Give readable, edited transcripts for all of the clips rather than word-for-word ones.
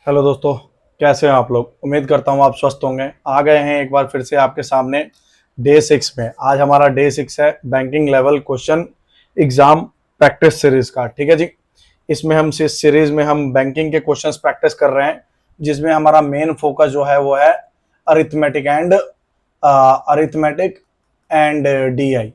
Hello दोस्तों, कैसे हैं आप लोग। उम्मीद करता हूं आप स्वस्थ होंगे। आ गए हैं एक बार फिर से आपके सामने डे 6 में। आज हमारा डे 6 है banking level question exam practice series का। ठीक है जी। इसमें हम इस सीरीज में हम बैंकिंग के क्वेश्चंस प्रैक्टिस कर रहे हैं, जिसमें हमारा मेन फोकस जो है वो है अरिथमेटिक एंड डीआई।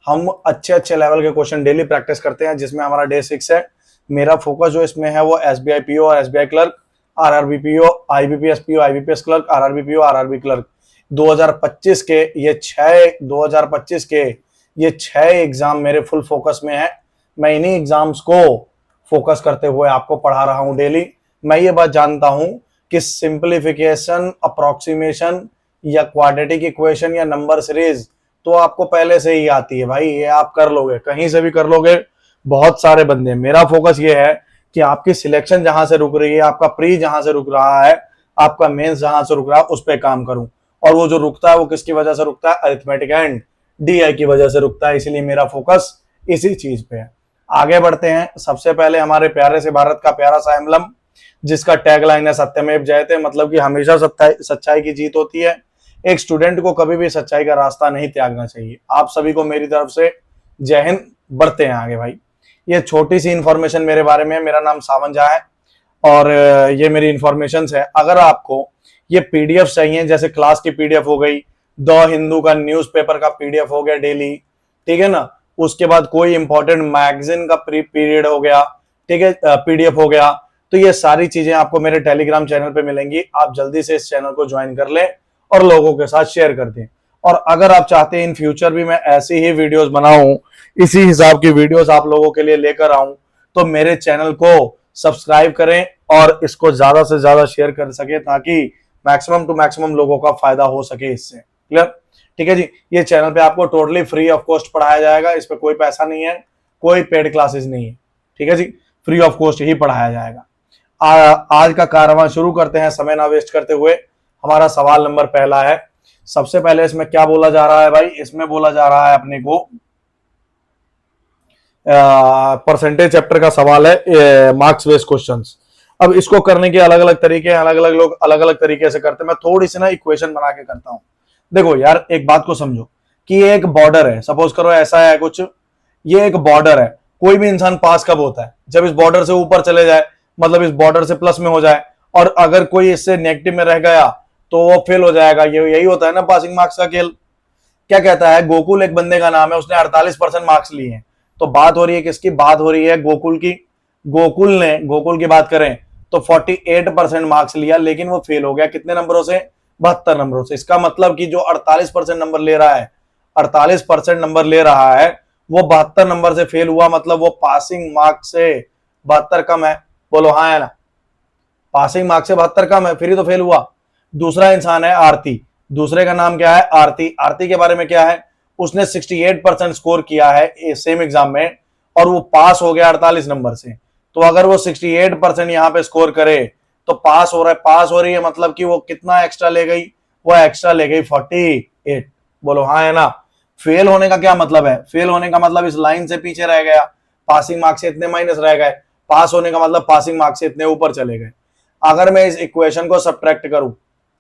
हम अच्छे अच्छे लेवल के क्वेश्चन डेली प्रैक्टिस करते हैं, जिसमें हमारा डे 6 है। मेरा फोकस जो इसमें है वो एसबीआई पीओ और SBI clerk, RRB PO, IBPS PO, IBPS clerk, RRB PO, RRB clerk 2025 के ये छह एग्जाम मेरे फुल फोकस में है। मैं इन्हीं एग्जाम्स को फोकस करते हुए आपको पढ़ा रहा हूं डेली। मैं ये बात जानता हूं कि सिंप्लीफिकेशन, अप्रोक्सीमेशन या क्वाड्रेटिक इक्वेशन या नंबर सीरीज तो आपको पहले से ही आती है भाई, ये आप कर लोगे, कहीं से भी कर लोगे। बहुत सारे बंदे, मेरा फोकस ये है कि आपकी सिलेक्शन जहां से रुक रही है, आपका प्री जहां से रुक रहा है, आपका मेंस जहां से रुक रहा है, उस पर काम करूं। और वो जो रुकता है वो किसकी वजह से रुकता है? अरिथमेटिक एंड डीआई की वजह से रुकता है। इसलिए मेरा फोकस इसी चीज पे है। आगे बढ़ते हैं। सबसे पहले हमारे प्यारे से भारत का प्यारा सा एम्बलम, जिसका टैगलाइन है सत्यमेव जयते, मतलब कि हमेशा सच्चाई की जीत होती है। एक स्टूडेंट को कभी भी सच्चाई का रास्ता नहीं त्यागना चाहिए। आप सभी को मेरी तरफ से जय हिंद। बढ़ते हैं आगे भाई। ये छोटी सी इंफॉर्मेशन मेरे बारे में है। मेरा नाम सावन झा है और ये मेरी इंफॉर्मेशन है। अगर आपको ये पीडीएफ चाहिए, जैसे क्लास की पीडीएफ हो गई, द हिंदू का न्यूज़पेपर का पीडीएफ हो गया डेली, ठीक है ना, उसके बाद कोई इंपॉर्टेंट मैगजीन का पीरियड हो गया, ठीक है, पीडीएफ हो गया, तो ये सारी चीजें आपको मेरे टेलीग्राम चैनल पे मिलेंगी। आप जल्दी से इस चैनल को ज्वाइन कर लें और लोगों के साथ शेयर कर दें। और अगर आप चाहते हैं इन फ्यूचर भी मैं ऐसी ही वीडियोस बनाऊं, इसी हिसाब की वीडियोस आप लोगों के लिए लेकर आऊं, तो मेरे चैनल को सब्सक्राइब करें और इसको ज्यादा से ज्यादा शेयर कर सके, ताकि मैक्सिमम टू मैक्सिमम लोगों का फायदा हो सके इससे। क्लियर? ठीक है जी। ये चैनल पे आपको टोटली फ्री ऑफ कॉस्ट पढ़ाया जाएगा। इस पे कोई पैसा नहीं है, कोई पेड क्लासेस नहीं है। ठीक है जी। फ्री ऑफ कॉस्ट ही पढ़ाया जाएगा। आज का कारवां शुरू करते हैं समय ना वेस्ट करते हुए। हमारा सवाल नंबर पहला है। सबसे पहले इसमें क्या बोला जा रहा है भाई? इसमें बोला जा रहा है अपने को परसेंटेज चैप्टर का सवाल है, मार्क्स बेस्ड क्वेश्चंस। अब इसको करने के अलग अलग तरीके हैं, अलग अलग लोग अलग अलग तरीके से करते हैं। मैं थोड़ी सी ना इक्वेशन बना के करता हूं। देखो यार, एक बात को समझो कि ये एक बॉर्डर है। सपोज करो ऐसा है कुछ, ये एक बॉर्डर है। कोई भी इंसान पास कब होता है? जब इस बॉर्डर से ऊपर चले जाए, मतलब इस बॉर्डर से प्लस में हो जाए। और अगर कोई इससे नेगेटिव में रह गया तो वो फेल हो जाएगा। ये यही होता है ना पासिंग मार्क्स का खेल। क्या कहता है? गोकुल एक बंदे का नाम है, उसने 48% मार्क्स लिए हैं। तो बात हो रही है किसकी? बात हो रही है गोकुल की। गोकुल की बात करें तो 48% मार्क्स लिया, लेकिन वो फेल हो गया। कितने नंबरों से? 72 नंबरों से। इसका मतलब कि जो 48% नंबर ले रहा है, 48% नंबर ले रहा है, वो 72 नंबर से फेल हुआ। मतलब वो पासिंग मार्क्स से 72 कम है। बोलो हाँ है ना? पासिंग मार्क्स से 72 कम है, फिर ही तो फेल हुआ। दूसरा इंसान है आरती। दूसरे का नाम क्या है? आरती। आरती के बारे में क्या है? उसने 68% स्कोर किया है सेम एग्जाम में, और वो पास हो गया 48 नंबर से। तो अगर वो 68% यहाँ पे स्कोर करे तो पास हो रहा है। पास हो रही है मतलब कि वो कितना एक्स्ट्रा ले गई? वो एक्स्ट्रा ले गई 48। बोलो हाँ है ना? फेल होने का क्या मतलब है? फेल होने का मतलब इस लाइन से पीछे रह गया, पासिंग मार्क्स से इतने माइनस रह गए। पास होने का मतलब पासिंग मार्क्स से इतने ऊपर चले गए। अगर मैं इस इक्वेशन को सब्ट्रैक्ट करूं,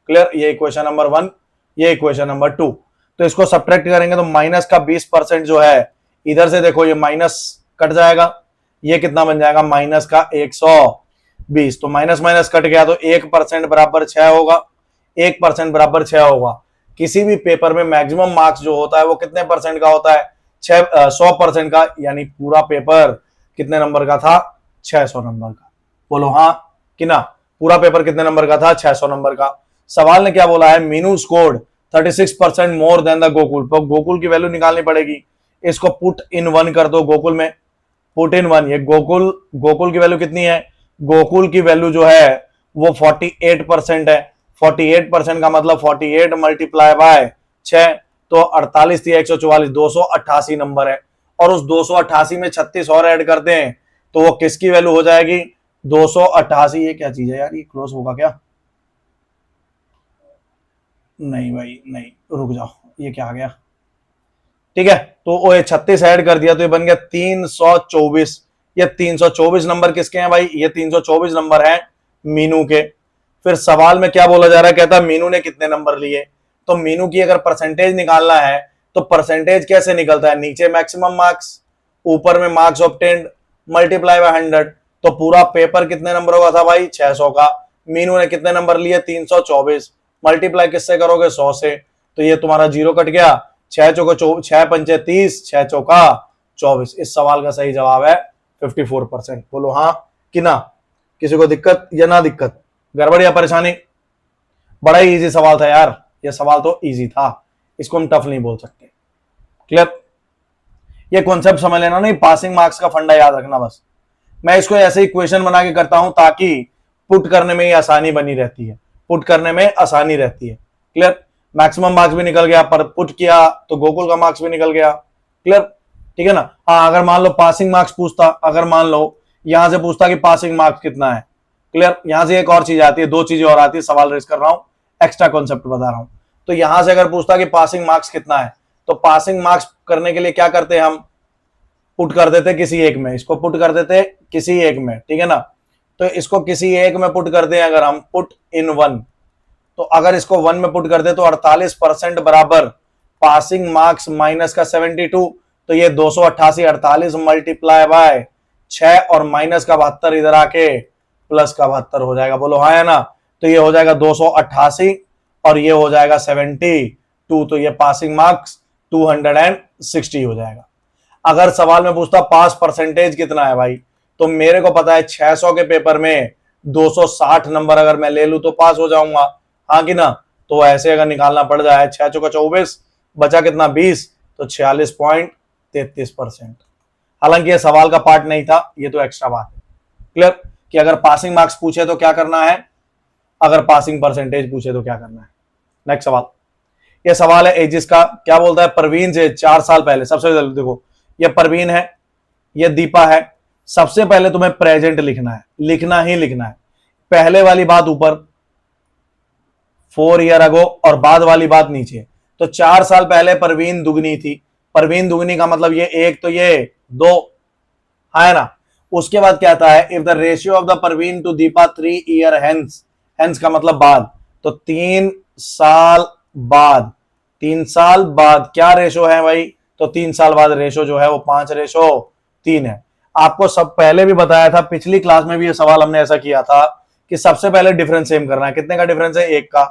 क्लियर, ये इक्वेशन नंबर 1, ये इक्वेशन नंबर 2, तो इसको सब्ट्रैक्ट करेंगे तो माइनस का 20% जो है, इधर से देखो ये माइनस कट जाएगा, ये कितना बन जाएगा? माइनस का 120। तो माइनस माइनस कट गया तो 1% बराबर 6 होगा। 1% बराबर 6 होगा। किसी भी पेपर में मैक्सिमम मार्क्स जो होता है वो कितने परसेंट का होता है? 100% का। यानी पूरा पेपर कितने नंबर का था? 600 नंबर का। बोलो हाँ कि ना? पूरा पेपर कितने नंबर का था? 600 नंबर का। सवाल ने क्या बोला है? Meenu scored 36% more than the Gokul. तो गोकुल की वैल्यू निकालनी पड़ेगी। इसको पुट इन 1 कर दो गोकुल में, पुट इन 1। ये गोकुल की वैल्यू कितनी है? गोकुल की वैल्यू जो है वो 48% है। 48% का मतलब 48 मल्टीप्लाई बाय 6, तो 48 थी 144, 288 नंबर है। और उस 288 में 36 और ऐड कर दें तो वो किसकी वैल्यू हो जाएगी? 288। ये क्या चीज है यार? ये क्लोज होगा क्या? नहीं भाई नहीं, रुक जाओ, ये क्या आ गया? ठीक है, तो वो 36 ऐड कर दिया तो ये बन गया 324। ये 324 नंबर किसके हैं भाई? ये 324 नंबर है मीनू के। फिर सवाल में क्या बोला जा रहा है, कहता है मीनू ने कितने नंबर लिए। तो मीनू की अगर परसेंटेज निकालना है तो परसेंटेज कैसे निकलता है, नीचे मैक्सिमम मार्क्स, ऊपर में मार्क्स ऑब्टेन्ड मल्टीप्लाई बाय 100। तो पूरा पेपर कितने नंबरों का था भाई, 600 का। मीनू ने कितने नंबर लिए, 324। मल्टीप्लाई किससे करोगे, 100 से। तो ये तुम्हारा जीरो कट गया, 6 पंचे 30, 6 चौका 24। इस सवाल का सही जवाब है 54%। बोलो हाँ कि ना। किसी को दिक्कत या ना दिक्कत, गड़बड़ या परेशानी? बड़ा ही इजी सवाल था यार, ये सवाल तो इजी था, इसको हम टफ नहीं बोल सकते। क्लियर? ये कॉन्सेप्ट समझ लेना, नहीं पासिंग मार्क्स का फंडा याद रखना बस। मैं इसको ऐसे ही क्वेश्चन बना के करता हूं ताकि पुट करने में ही आसानी बनी रहती है, पुट करने में आसानी रहती है। क्लियर? मैक्सिमम मार्क्स भी निकल गया, पर पुट किया तो गोकुल का मार्क्स भी निकल गया। क्लियर? ठीक है ना। हाँ, अगर मान लो पासिंग मार्क्स पूछता, अगर मान लो यहां से पूछता कि पासिंग मार्क्स कितना है। क्लियर? यहां से एक और चीज आती है, दो चीजें और आती है, सवाल रेस कर रहा हूं, एक्स्ट्रा कॉन्सेप्ट बता रहा हूं। तो यहां से अगर पूछता कि पासिंग मार्क्स कितना है, तो पासिंग मार्क्स करने के लिए क्या करते हैं हम, पुट कर देते किसी एक में, इसको पुट कर देते किसी एक में, ठीक है ना। तो इसको किसी एक में पुट करते हैं अगर हम, पुट इन 1, तो अगर इसको 1 में पुट कर दे तो 48% बराबर पासिंग मार्क्स माइनस का 72। तो ये 288, 48 मल्टीप्लाई बाय 6 और माइनस का 72 इधर आके प्लस का 72 हो जाएगा। बोलो हाँ है ना। तो ये हो जाएगा 288 और ये हो जाएगा 72। तो ये पासिंग मार्क्स 260 हो जाएगा। अगर सवाल में पूछता पास परसेंटेज कितना है भाई, तो मेरे को पता है 600 के पेपर में 260 नंबर अगर मैं ले लूं तो पास हो जाऊंगा, हाँ कि ना। तो ऐसे अगर निकालना पड़ जाए, 6 चौका 24, बचा कितना 20, तो 46.33%। हालांकि ये सवाल का पार्ट नहीं था, ये तो एक्स्ट्रा बात है। क्लियर? कि अगर पासिंग मार्क्स पूछे तो क्या करना है, अगर पासिंग परसेंटेज पूछे तो क्या करना है। नेक्स्ट सवाल, ये सवाल है एजिस का। क्या बोलता है, परवीन से 4 साल पहले, सबसे जल्दी देखो, ये परवीन है, ये दीपा है। सबसे पहले तुम्हें प्रेजेंट लिखना है, लिखना ही लिखना है। पहले वाली बात ऊपर 4 ईयर अगो और बाद वाली बात नीचे। तो 4 साल पहले परवीन दुगनी थी, परवीन दुगनी का मतलब ये एक, तो ये 2, है ना। उसके बाद क्या आता है, if the ratio of the Parveen to Deepa 3 year hence, hence का मतलब बाद, तो 3 साल बाद, 3 साल बाद क्या रेशो है भाई, तो 3 साल बाद रेशो जो है वो 5:3 है। आपको सब पहले भी बताया था, पिछली क्लास में भी ये सवाल हमने ऐसा किया था कि सबसे पहले डिफरेंस सेम करना है। कितने का डिफरेंस है, 1 का।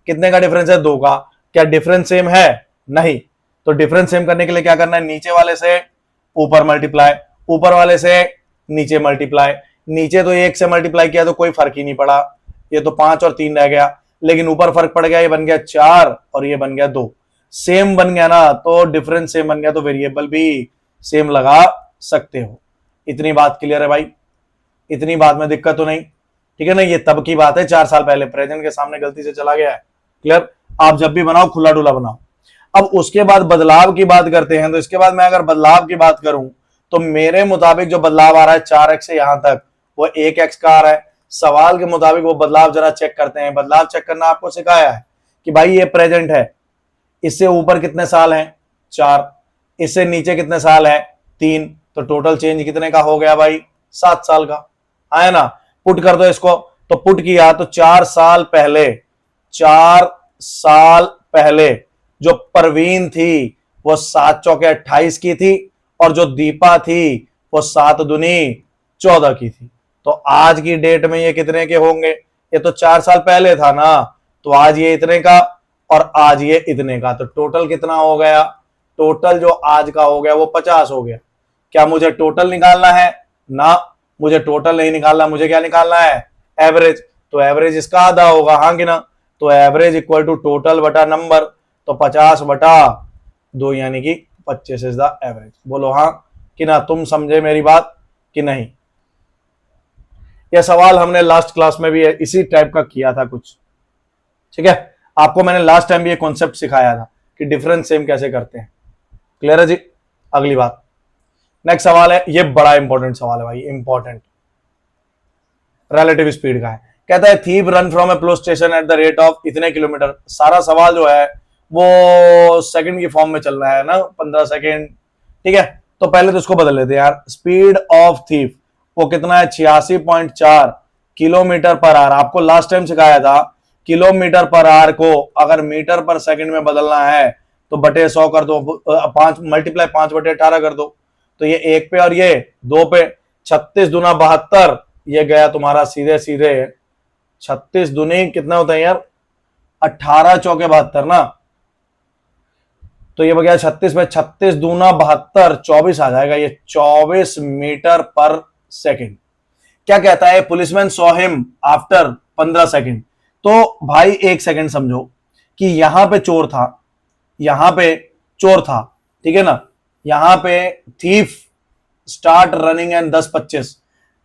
कितने का डिफरेंस है, 2 का। क्या डिफरेंस सेम है, नहीं। तो डिफरेंस सेम करने के लिए क्या करना है, नीचे वाले से ऊपर मल्टीप्लाई, ऊपर वाले से नीचे मल्टीप्लाई। नीचे तो 1 से मल्टीप्लाई किया तो कोई फर्क ही नहीं पड़ा, ये तो 5 और 3 रह गया, लेकिन ऊपर फर्क पड़ गया, ये बन गया 4 और ये बन गया 2। सेम बन गया ना, तो डिफरेंस सेम बन गया, तो वेरिएबल भी सेम लगा सकते हो। इतनी बात क्लियर है भाई, इतनी बात में दिक्कत तो नहीं, ठीक है ना। ये तब की बात है 4 साल पहले, प्रेजेंट के सामने गलती से चला गया है। क्लियर? आप जब भी बनाओ खुला डुला बनाओ। अब उसके बाद बदलाव की बात करते हैं, तो इसके बाद मैं अगर बदलाव की बात करूं तो मेरे मुताबिक जो बदलाव आ रहा है 4x से यहां तक, वो 1x का आ रहा है। सवाल के मुताबिक वो बदलाव जरा चेक करते हैं। बदलाव चेक करना आपको सिखाया है कि भाई ये प्रेजेंट है, इससे ऊपर कितने साल हैं, 4, इससे नीचे कितने साल है, 3, तो टोटल चेंज कितने का हो गया भाई, 7 साल का, है ना। पुट कर दो इसको, तो पुट किया तो 4 साल पहले, 4 साल पहले जो परवीन थी वो 7 चौके 28 की थी, और जो दीपा थी वो 7 दूनी 14 की थी। तो आज की डेट में ये कितने के होंगे, ये तो 4 साल पहले था ना, तो आज ये इतने का और आज ये इतने का, तो टोटल कितना हो गया, टोटल जो आज का हो गया वो 50 हो गया। क्या मुझे टोटल निकालना है ना, मुझे टोटल नहीं निकालना, मुझे क्या निकालना है, एवरेज। तो एवरेज इसका आधा होगा, हाँ कि ना। तो एवरेज इक्वल टू टोटल बटा नंबर, तो 50/2 यानी कि 25 इज द एवरेज। बोलो हाँ कि ना, तुम समझे मेरी बात कि नहीं। यह सवाल हमने लास्ट क्लास में भी इसी टाइप का किया था कुछ, ठीक है। आपको मैंने लास्ट टाइम भी ये कॉन्सेप्ट सिखाया था कि डिफरेंस सेम कैसे करते हैं। क्लियर है जी। अगली बात, नेक्स्ट सवाल है, ये बड़ा इंपॉर्टेंट सवाल है भाई, इंपॉर्टेंट, रिलेटिव स्पीड का है। कहता है thief run from a police station at the rate of इतने किलोमीटर। सारा सवाल जो है वो सेकंड की फॉर्म में चल रहा है ना, 15 सेकंड, ठीक है। तो पहले तो इसको बदल लेते हैं यार, स्पीड ऑफ थीप वो कितना है, 86.4 किलोमीटर पर आवर, आपको लास्ट टाइम सिखाया था किलोमीटर पर आवर को अगर मीटर पर सेकंड में बदलना है तो बटे 100 कर दो, 5 मल्टीप्लाई 5/18 कर दो, तो ये 1 पे और ये 2 पे, 36 दूना 72, ये गया तुम्हारा सीधे सीधे 36 दूनी कितना होता है यार 18 चौके 72 ना, तो ये बगैर 36 में 36 दूना 72, 24 आ जाएगा, ये 24 मीटर पर सेकंड। क्या कहता है policeman saw him after 15 second, तो भाई एक सेकंड समझो कि यहां पे चोर था, यहां पे चोर था, ठीक है ना, यहां पे थीफ स्टार्ट रनिंग एंड 10:25,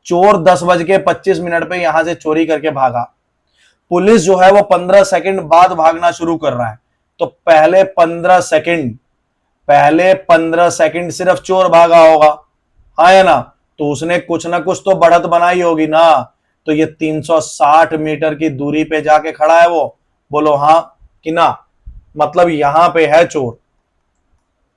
चोर 10:25 पे यहां से चोरी करके भागा, पुलिस जो है वो 15 सेकंड बाद भागना शुरू कर रहा है, तो पहले 15 सेकंड सिर्फ चोर भागा होगा, हाँ है ना, तो उसने कुछ ना कुछ तो बढ़त बनाई होगी ना, तो ये 360 मीटर की दूरी पे जाके खड़ा है वो, बोलो हाँ कि ना, मतलब यहां पे है चोर,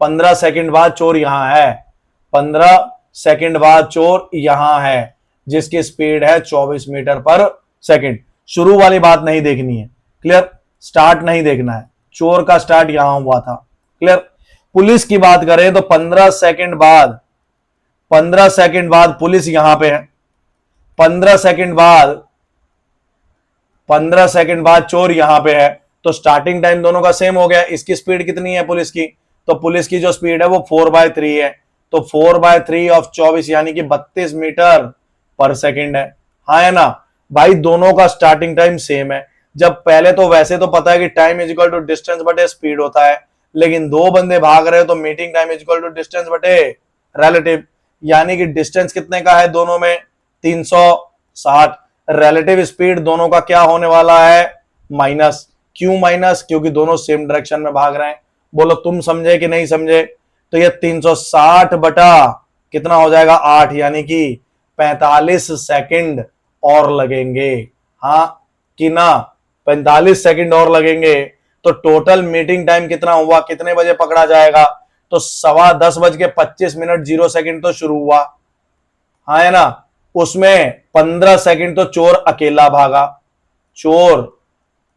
15 सेकंड बाद चोर यहां है, 15 सेकंड बाद चोर यहां है, जिसकी स्पीड है 24 मीटर पर सेकंड। शुरू वाली बात नहीं देखनी है, क्लियर, स्टार्ट नहीं देखना है, चोर का स्टार्ट यहां हुआ था, क्लियर। पुलिस की बात करें तो 15 सेकंड बाद पुलिस यहां पे है, 15 सेकंड बाद चोर यहां पे है, तो स्टार्टिंग टाइम दोनों का सेम हो गया। इसकी स्पीड कितनी है पुलिस की, तो पुलिस की जो स्पीड है वो 4/3 है, तो 4/3 ऑफ 24 यानी कि 32 मीटर पर सेकंड है, हाँ है ना भाई, दोनों का स्टार्टिंग टाइम सेम है। जब पहले तो वैसे तो पता है कि time is equal to distance बटे स्पीड होता है, लेकिन दो बंदे भाग रहे हो तो meeting time is equal to distance बटे रिलेटिव, यानी कि डिस्टेंस कितने का है दोनों में 360, रिलेटिव स्पीड दोनों का क्या होने वाला है माइनस, क्यों माइनस, क्योंकि दोनों सेम डायरेक्शन में भाग रहे हैं। बोलो तुम समझे कि नहीं समझे, तो ये 360 बटा कितना हो जाएगा 8, यानी कि 45 सेकंड और लगेंगे, हाँ कि ना, 45 सेकंड और लगेंगे, तो टोटल मीटिंग टाइम कितना हुआ, कितने बजे पकड़ा जाएगा, तो 10:25:0 तो शुरू हुआ, हाँ है ना, उसमें 15 सेकंड तो चोर अकेला भागा, चोर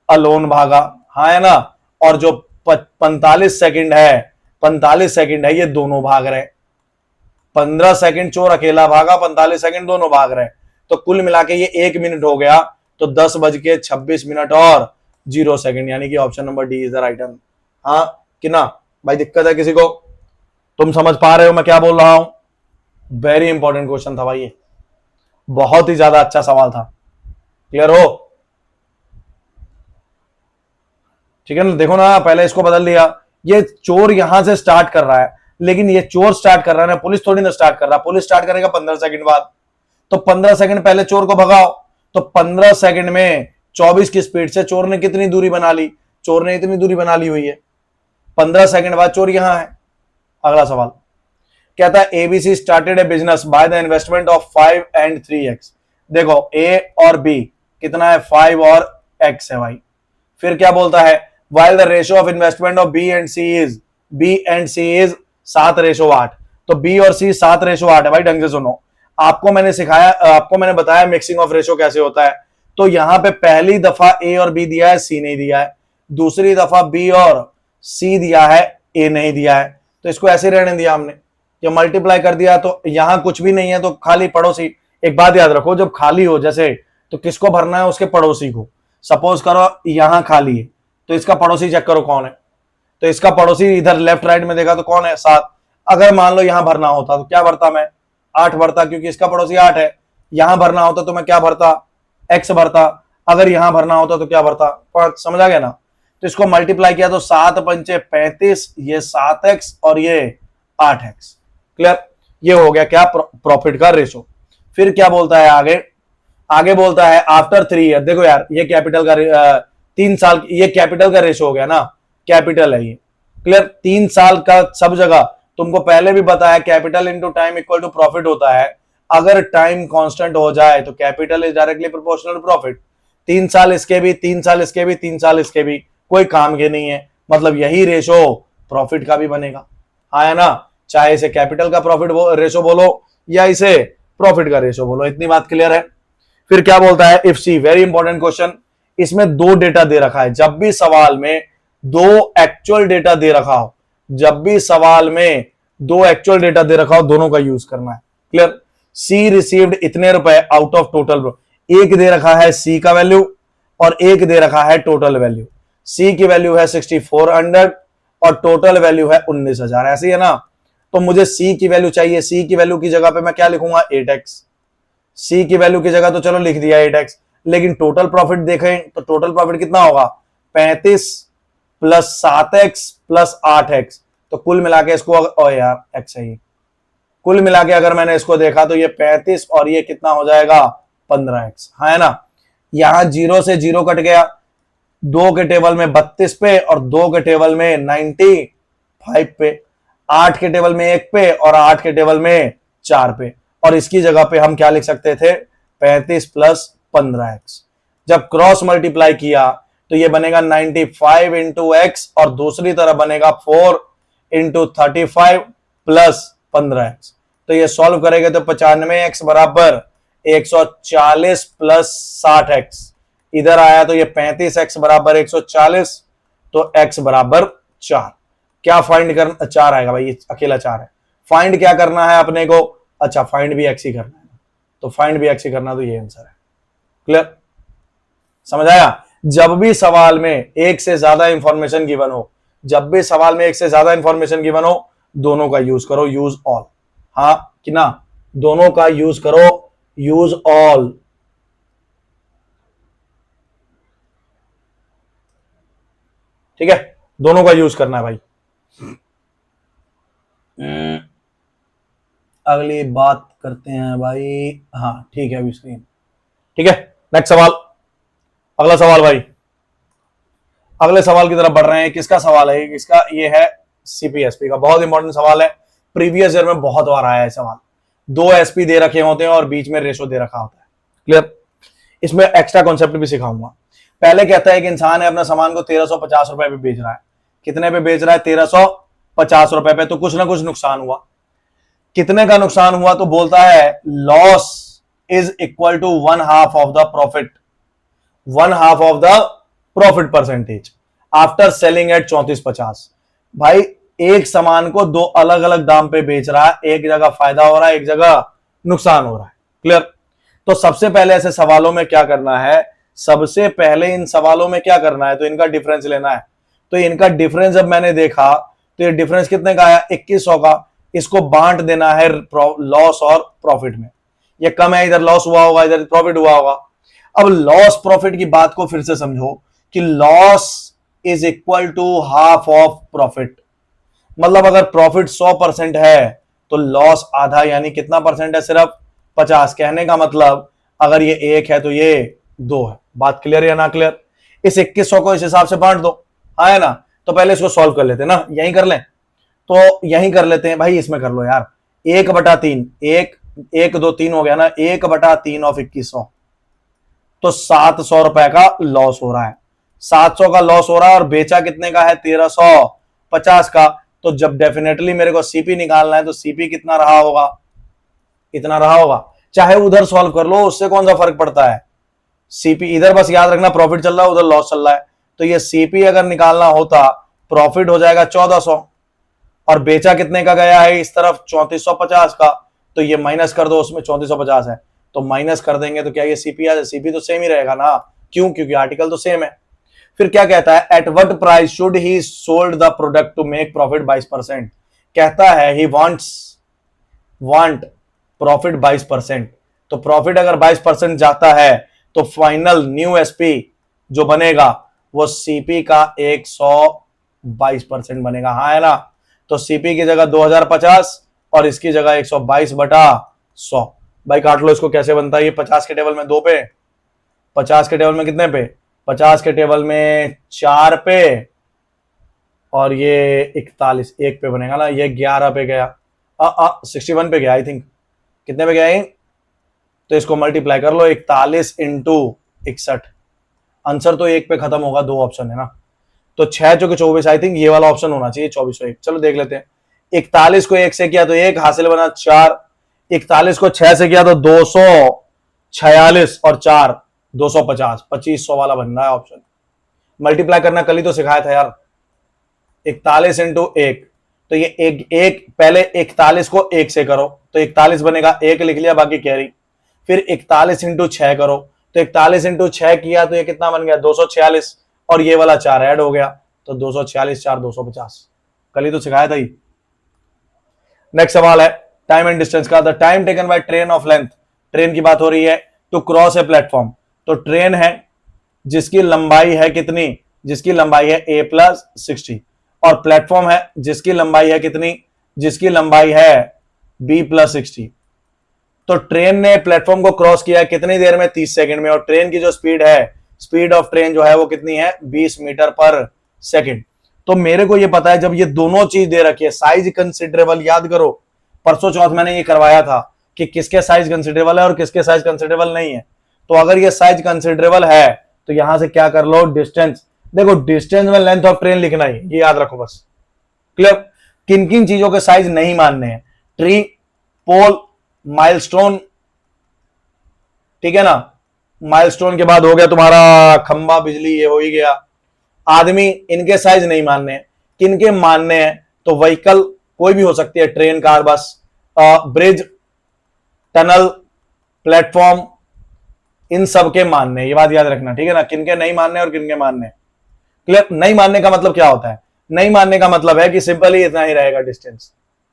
अलोन भागा, हाँ है ना, और जो 45 सेकंड है, 45 सेकंड है ये दोनों भाग रहे, 15 सेकंड चोर अकेला भागा, 45 सेकंड दोनों भाग रहे, तो कुल मिला के ये 1 मिनट हो गया, तो 10:26 और 0 सेकंड, यानी कि option number D is the right answer, हाँ कि ना भाई, दिक्कत है किसी को, तुम समझ पा रहे हो मैं क्या बोल रहा हूं, वेरी इंपॉर्टेंट क्वेश्चन था भाई, ये बहुत ही ज्यादा अच्छा सवाल था, क्लियर हो, ठीक है ना। देखो ना, पहले इसको बदल दिया, ये चोर यहां से स्टार्ट कर रहा है, लेकिन ये चोर स्टार्ट कर रहा है ना, पुलिस थोड़ी ना स्टार्ट कर रहा, पुलिस स्टार्ट करेगा 15 सेकंड बाद, तो 15 सेकंड पहले चोर को भगाओ, तो 15 सेकंड में 24 की स्पीड से चोर ने कितनी दूरी बना ली, चोर ने इतनी दूरी बना ली हुई है, 15 सेकंड बाद चोर यहां है। अगला सवाल कहता है ABC started A business by the investment of 5 and 3x, देखो ए और बी कितना है 5 और x है भाई, फिर क्या बोलता है while the ratio of investment of B and C is 7:8, तो B और C 7:8 है भाई, ढंग से सुनो, आपको मैंने सिखाया, आपको मैंने बताया मिक्सिंग ऑफ रेशो कैसे होता है, तो यहां पे पहली दफा A और B दिया है, C नहीं दिया है, दूसरी दफा B और C दिया है, A नहीं दिया है, तो इसको ऐसे रहने दिया हमने, ये मल्टीप्लाई कर दिया, तो यहां कुछ भी नहीं है तो खाली पड़ोसी, एक बात याद रखो जब खाली हो जैसे, तो किसको भरना है, उसके पड़ोसी को, सपोज करो यहां खाली है तो इसका पड़ोसी चेक करो कौन है, तो इसका पड़ोसी इधर लेफ्ट राइट में देखा तो कौन है 7, अगर मान लो यहां भरना होता तो क्या भरता मैं 8 भरता, क्योंकि इसका पड़ोसी 8 है, यहां भरना होता तो मैं क्या भरता x भरता, अगर यहां भरना होता तो क्या भरता 5, समझ आ गया ना, तो इसको मल्टीप्लाई किया तो 7 पंचे 35, ये 7x और ये 8x, क्लियर, ये हो गया क्या प्रॉफिट का रेशो। फिर क्या बोलता है आगे बोलता है आफ्टर 3 ईयर, देखो यार ये कैपिटल का 3 साल, ये कैपिटल का रेशो हो गया ना, कैपिटल है ये, क्लियर, 3 साल का सब जगह, तुमको पहले भी बताया capital into time equal to profit होता है, अगर टाइम कांस्टेंट हो जाए तो capital is directly proportional to profit, 3 साल इसके भी, 3 साल इसके भी, 3 साल इसके भी, कोई काम के नहीं है, मतलब यही रेशो प्रॉफिट का भी बनेगा, है ना, चाहे इसे कैपिटल का प्रॉफिट रेशो बोलो या इसे प्रॉफिट का रेशो बोलो, इतनी बात क्लियर है। फिर क्या बोलता है, if C, very important question, इसमें दो डेटा दे रखा है। जब भी सवाल में दो एक्चुअल डेटा दे रखा हो, जब भी सवाल में दो एक्चुअल डेटा दे रखा हो, दोनों का यूज करना है। क्लियर? सी रिसीव्ड इतने रुपए आउट ऑफ टोटल, एक दे रखा है सी का वैल्यू और एक दे रखा है टोटल वैल्यू। सी की वैल्यू है 6400 और टोटल वैल्यू है 19,000, ऐसी है ना। तो मुझे सी की वैल्यू चाहिए। सी की वैल्यू की जगह पे मैं क्या लिखूंगा, 8x। सी की वैल्यू की जगह तो चलो लिख दिया 8x, लेकिन टोटल प्रॉफिट देखें तो टोटल प्रॉफिट कितना होगा, 35 प्लस 7x प्लस 8x। तो कुल मिला के इसको, ओ यार x है ये, कुल मिला के अगर मैंने इसको देखा तो ये 35 और ये कितना हो जाएगा, 15x, हाँ है ना। यहां 0 से 0 कट गया, 2 के टेबल में 32 पे और 2 के टेबल में 95 पे, 8 के टेबल में 1 पे और 8 के टेबल में 4 पे। और इसकी जगह पे हम क्या लिख सकते थे, 35 प्लस 15x। जब क्रॉस मल्टीप्लाई किया तो ये बनेगा 95 इंटू एक्स और दूसरी तरफ बनेगा 4 इंटू 35 प्लस 15x। तो ये सॉल्व करेंगे तो 95x बराबर 140 प्लस 60x, इधर आया तो ये 35x बराबर 140, तो x बराबर 4। क्या फाइंड करना, 4 आएगा भाई, ये अकेला 4 है। फाइंड क्या करना है अपने को, अच्छा फाइंड भी x ही करना है, तो फाइंड भी x ही करना, तो ये आंसर है। क्लियर? समझ आया? जब भी सवाल में एक से ज्यादा इंफॉर्मेशन गिवन हो, जब भी सवाल में एक से ज्यादा इंफॉर्मेशन गिवन हो, दोनों का यूज करो, यूज ऑल। हाँ कि ना, दोनों का यूज करो, यूज ऑल। ठीक है, दोनों का यूज करना है भाई। अगली बात करते हैं भाई, हाँ ठीक है, अभी स्क्रीन ठीक है। नेक्स्ट सवाल, अगला सवाल भाई, अगले सवाल की तरफ बढ़ रहे हैं। किसका सवाल है, किसका, ये है सीपीएसपी का, बहुत इंपॉर्टेंट सवाल है, प्रीवियस ईयर में बहुत बार आया है सवाल। 2 एसपी दे रखे होते हैं और बीच में रेशो दे रखा होता है। क्लियर? इसमें एक्स्ट्रा कॉन्सेप्ट भी सिखाऊंगा। पहले कहता है कि इंसान है अपना सामान को 1350 रुपए पे बेच रहा है। कितने पे बेच रहा है, 1350 रुपए पे। तो कुछ ना कुछ नुकसान हुआ। कितने का नुकसान हुआ, तो बोलता है loss is equal to 1/2 of the profit, 1/2 of the profit percentage after selling at 3450। भाई एक सामान को 2 अलग अलग दाम पे बेच रहा है, एक जगह फायदा हो रहा है, एक जगह नुकसान हो रहा है। क्लियर? तो सबसे पहले ऐसे सवालों में क्या करना है, सबसे पहले इन सवालों में क्या करना है, तो इनका डिफरेंस लेना है। तो इनका डिफरेंस जब मैंने देखा तो ये डिफरेंस कितने का आया, 2100 का। इसको बांट देना है लॉस और प्रॉफिट में। ये कम है, इधर लॉस हुआ होगा, इधर प्रॉफिट हुआ होगा। अब लॉस प्रॉफिट की बात को फिर से समझो कि loss is equal to half of profit. मतलब अगर प्रॉफिट 100% है तो लॉस आधा, यानी कितना परसेंट है, सिर्फ 50। कहने का मतलब अगर ये 1 है तो ये 2 है। बात क्लियर या ना क्लियर? इस 2100 को इस हिसाब से बांट दो, हाँ है ना। तो पहले इसको सॉल्व कर लेते हैं ना, यहीं कर लें, तो यहीं कर लेते हैं भाई, इसमें कर लो यार। 1/3, 1 2 3 हो गया ना, 1/3 ऑफ 2100, तो 700 रुपए का लॉस हो रहा है। 700 का लॉस हो रहा है और बेचा कितने का है, 1350 का। तो जब डेफिनेटली मेरे को सीपी निकालना है तो सीपी कितना रहा होगा, इतना रहा होगा। चाहे उधर सॉल्व कर लो, उससे कौन सा फर्क पड़ता है। सीपी इधर बस याद रखना प्रॉफिट चल रहा है, उधर लॉस चल रहा है। तो ये सीपी अगर निकालना होता, प्रॉफिट हो जाएगा 1400 और बेचा कितने का गया है इस तरफ, 3450 का। तो ये माइनस कर दो, उसमें 3450 है तो माइनस कर देंगे, तो क्या ये सीपी आ जाए, सीपी तो सेम ही रहेगा ना, क्यों, क्योंकि आर्टिकल तो सेम है। फिर क्या कहता है, at what price should he sold the product to make profit 22%। कहता है ही वांट प्रॉफिट 22%। तो प्रॉफिट अगर 22% जाता है तो फाइनल न्यू एसपी जो बनेगा वो सीपी का 122% बनेगा, हाँ है ना। तो सीपी की जगह 2050 और इसकी जगह 122/100। भाई काट लो इसको, कैसे बनता है ये, 50 के टेबल में 2 पे, 50 के टेबल में कितने पे, 50 के टेबल में 4 पे और ये 41 1 पे बनेगा ना। ये 11 पे गया, 61 पे गया आई थिंक, कितने पे गया ये, तो इसको मल्टीप्लाई कर लो, 41 इंटू 61। आंसर तो 1 पे खत्म होगा, 2 ऑप्शन है ना। तो 6 चौके 24, आई थिंक ये वाला ऑप्शन होना चाहिए, 2401। चलो देख लेते हैं। 41 को 1 से किया तो 1 हासिल बना 4, 41 को 6 से किया तो 200, 46 और 4 250, 2500 वाला बन रहा है ऑप्शन। मल्टीप्लाई करना कल ही तो सिखाया था यार। 41 इंटू 1, तो ये एक पहले 41 को 1 से करो तो 41 बनेगा, 1 लिख लिया बाकी कैरी। फिर 41 इंटू 6 करो तो 41 इंटू 6 किया तो ये कितना बन गया 246, और ये वाला 4 ऐड हो गया तो 246 4 250, कल ही तो सिखाया था ही। नेक्स्ट सवाल है टाइम एंड डिस्टेंस का। The time taken by train of length, train की बात हो रही है, टू क्रॉस ए प्लेटफॉर्म। तो ट्रेन है जिसकी लंबाई है कितनी, जिसकी लंबाई है a प्लस 60, और प्लेटफॉर्म है जिसकी लंबाई है कितनी, जिसकी लंबाई है b प्लस 60। तो ट्रेन ने प्लेटफॉर्म को क्रॉस किया कितनी देर में, 30 सेकंड में, और ट्रेन की जो स्पीड है, स्पीड ऑफ ट्रेन जो है वो कितनी है 20 मीटर पर सेकंड। तो मेरे को ये पता है जब ये दोनों चीज दे रखी है, साइज कंसिडरेबल, याद करो परसों चौथ मैंने ये करवाया था कि किसके साइज कंसिडरेबल है और किसके साइज कंसिडरेबल नहीं है। तो अगर ये साइज कंसिडरेबल है तो यहां से क्या कर लो, डिस्टेंस। देखो डिस्टेंस में लेंथ ऑफ ट्रेन लिखना ही, ये याद रखो बस। क्लियर। किन किन चीजों के साइज नहीं मानने हैं, ट्री, पोल, माइलस्टोन, ठीक है ना। माइलस्टोन के बाद हो गया तुम्हारा खंबा बिजली, ये हो ही गया। आदमी, इनके साइज नहीं मानने हैं। किनके मानने हैं, तो व्हीकल कोई भी हो सकती है, ट्रेन, कार, बस, ब्रिज, टनल, प्लेटफॉर्म, इन सब के मानने हैं, ये बात याद रखना, ठीक है ना। किनके नहीं मानने और किनके मानने। क्लियर। नहीं मानने का मतलब क्या होता है, नहीं मानने का मतलब है कि सिंपली इतना ही रहेगा डिस्टेंस।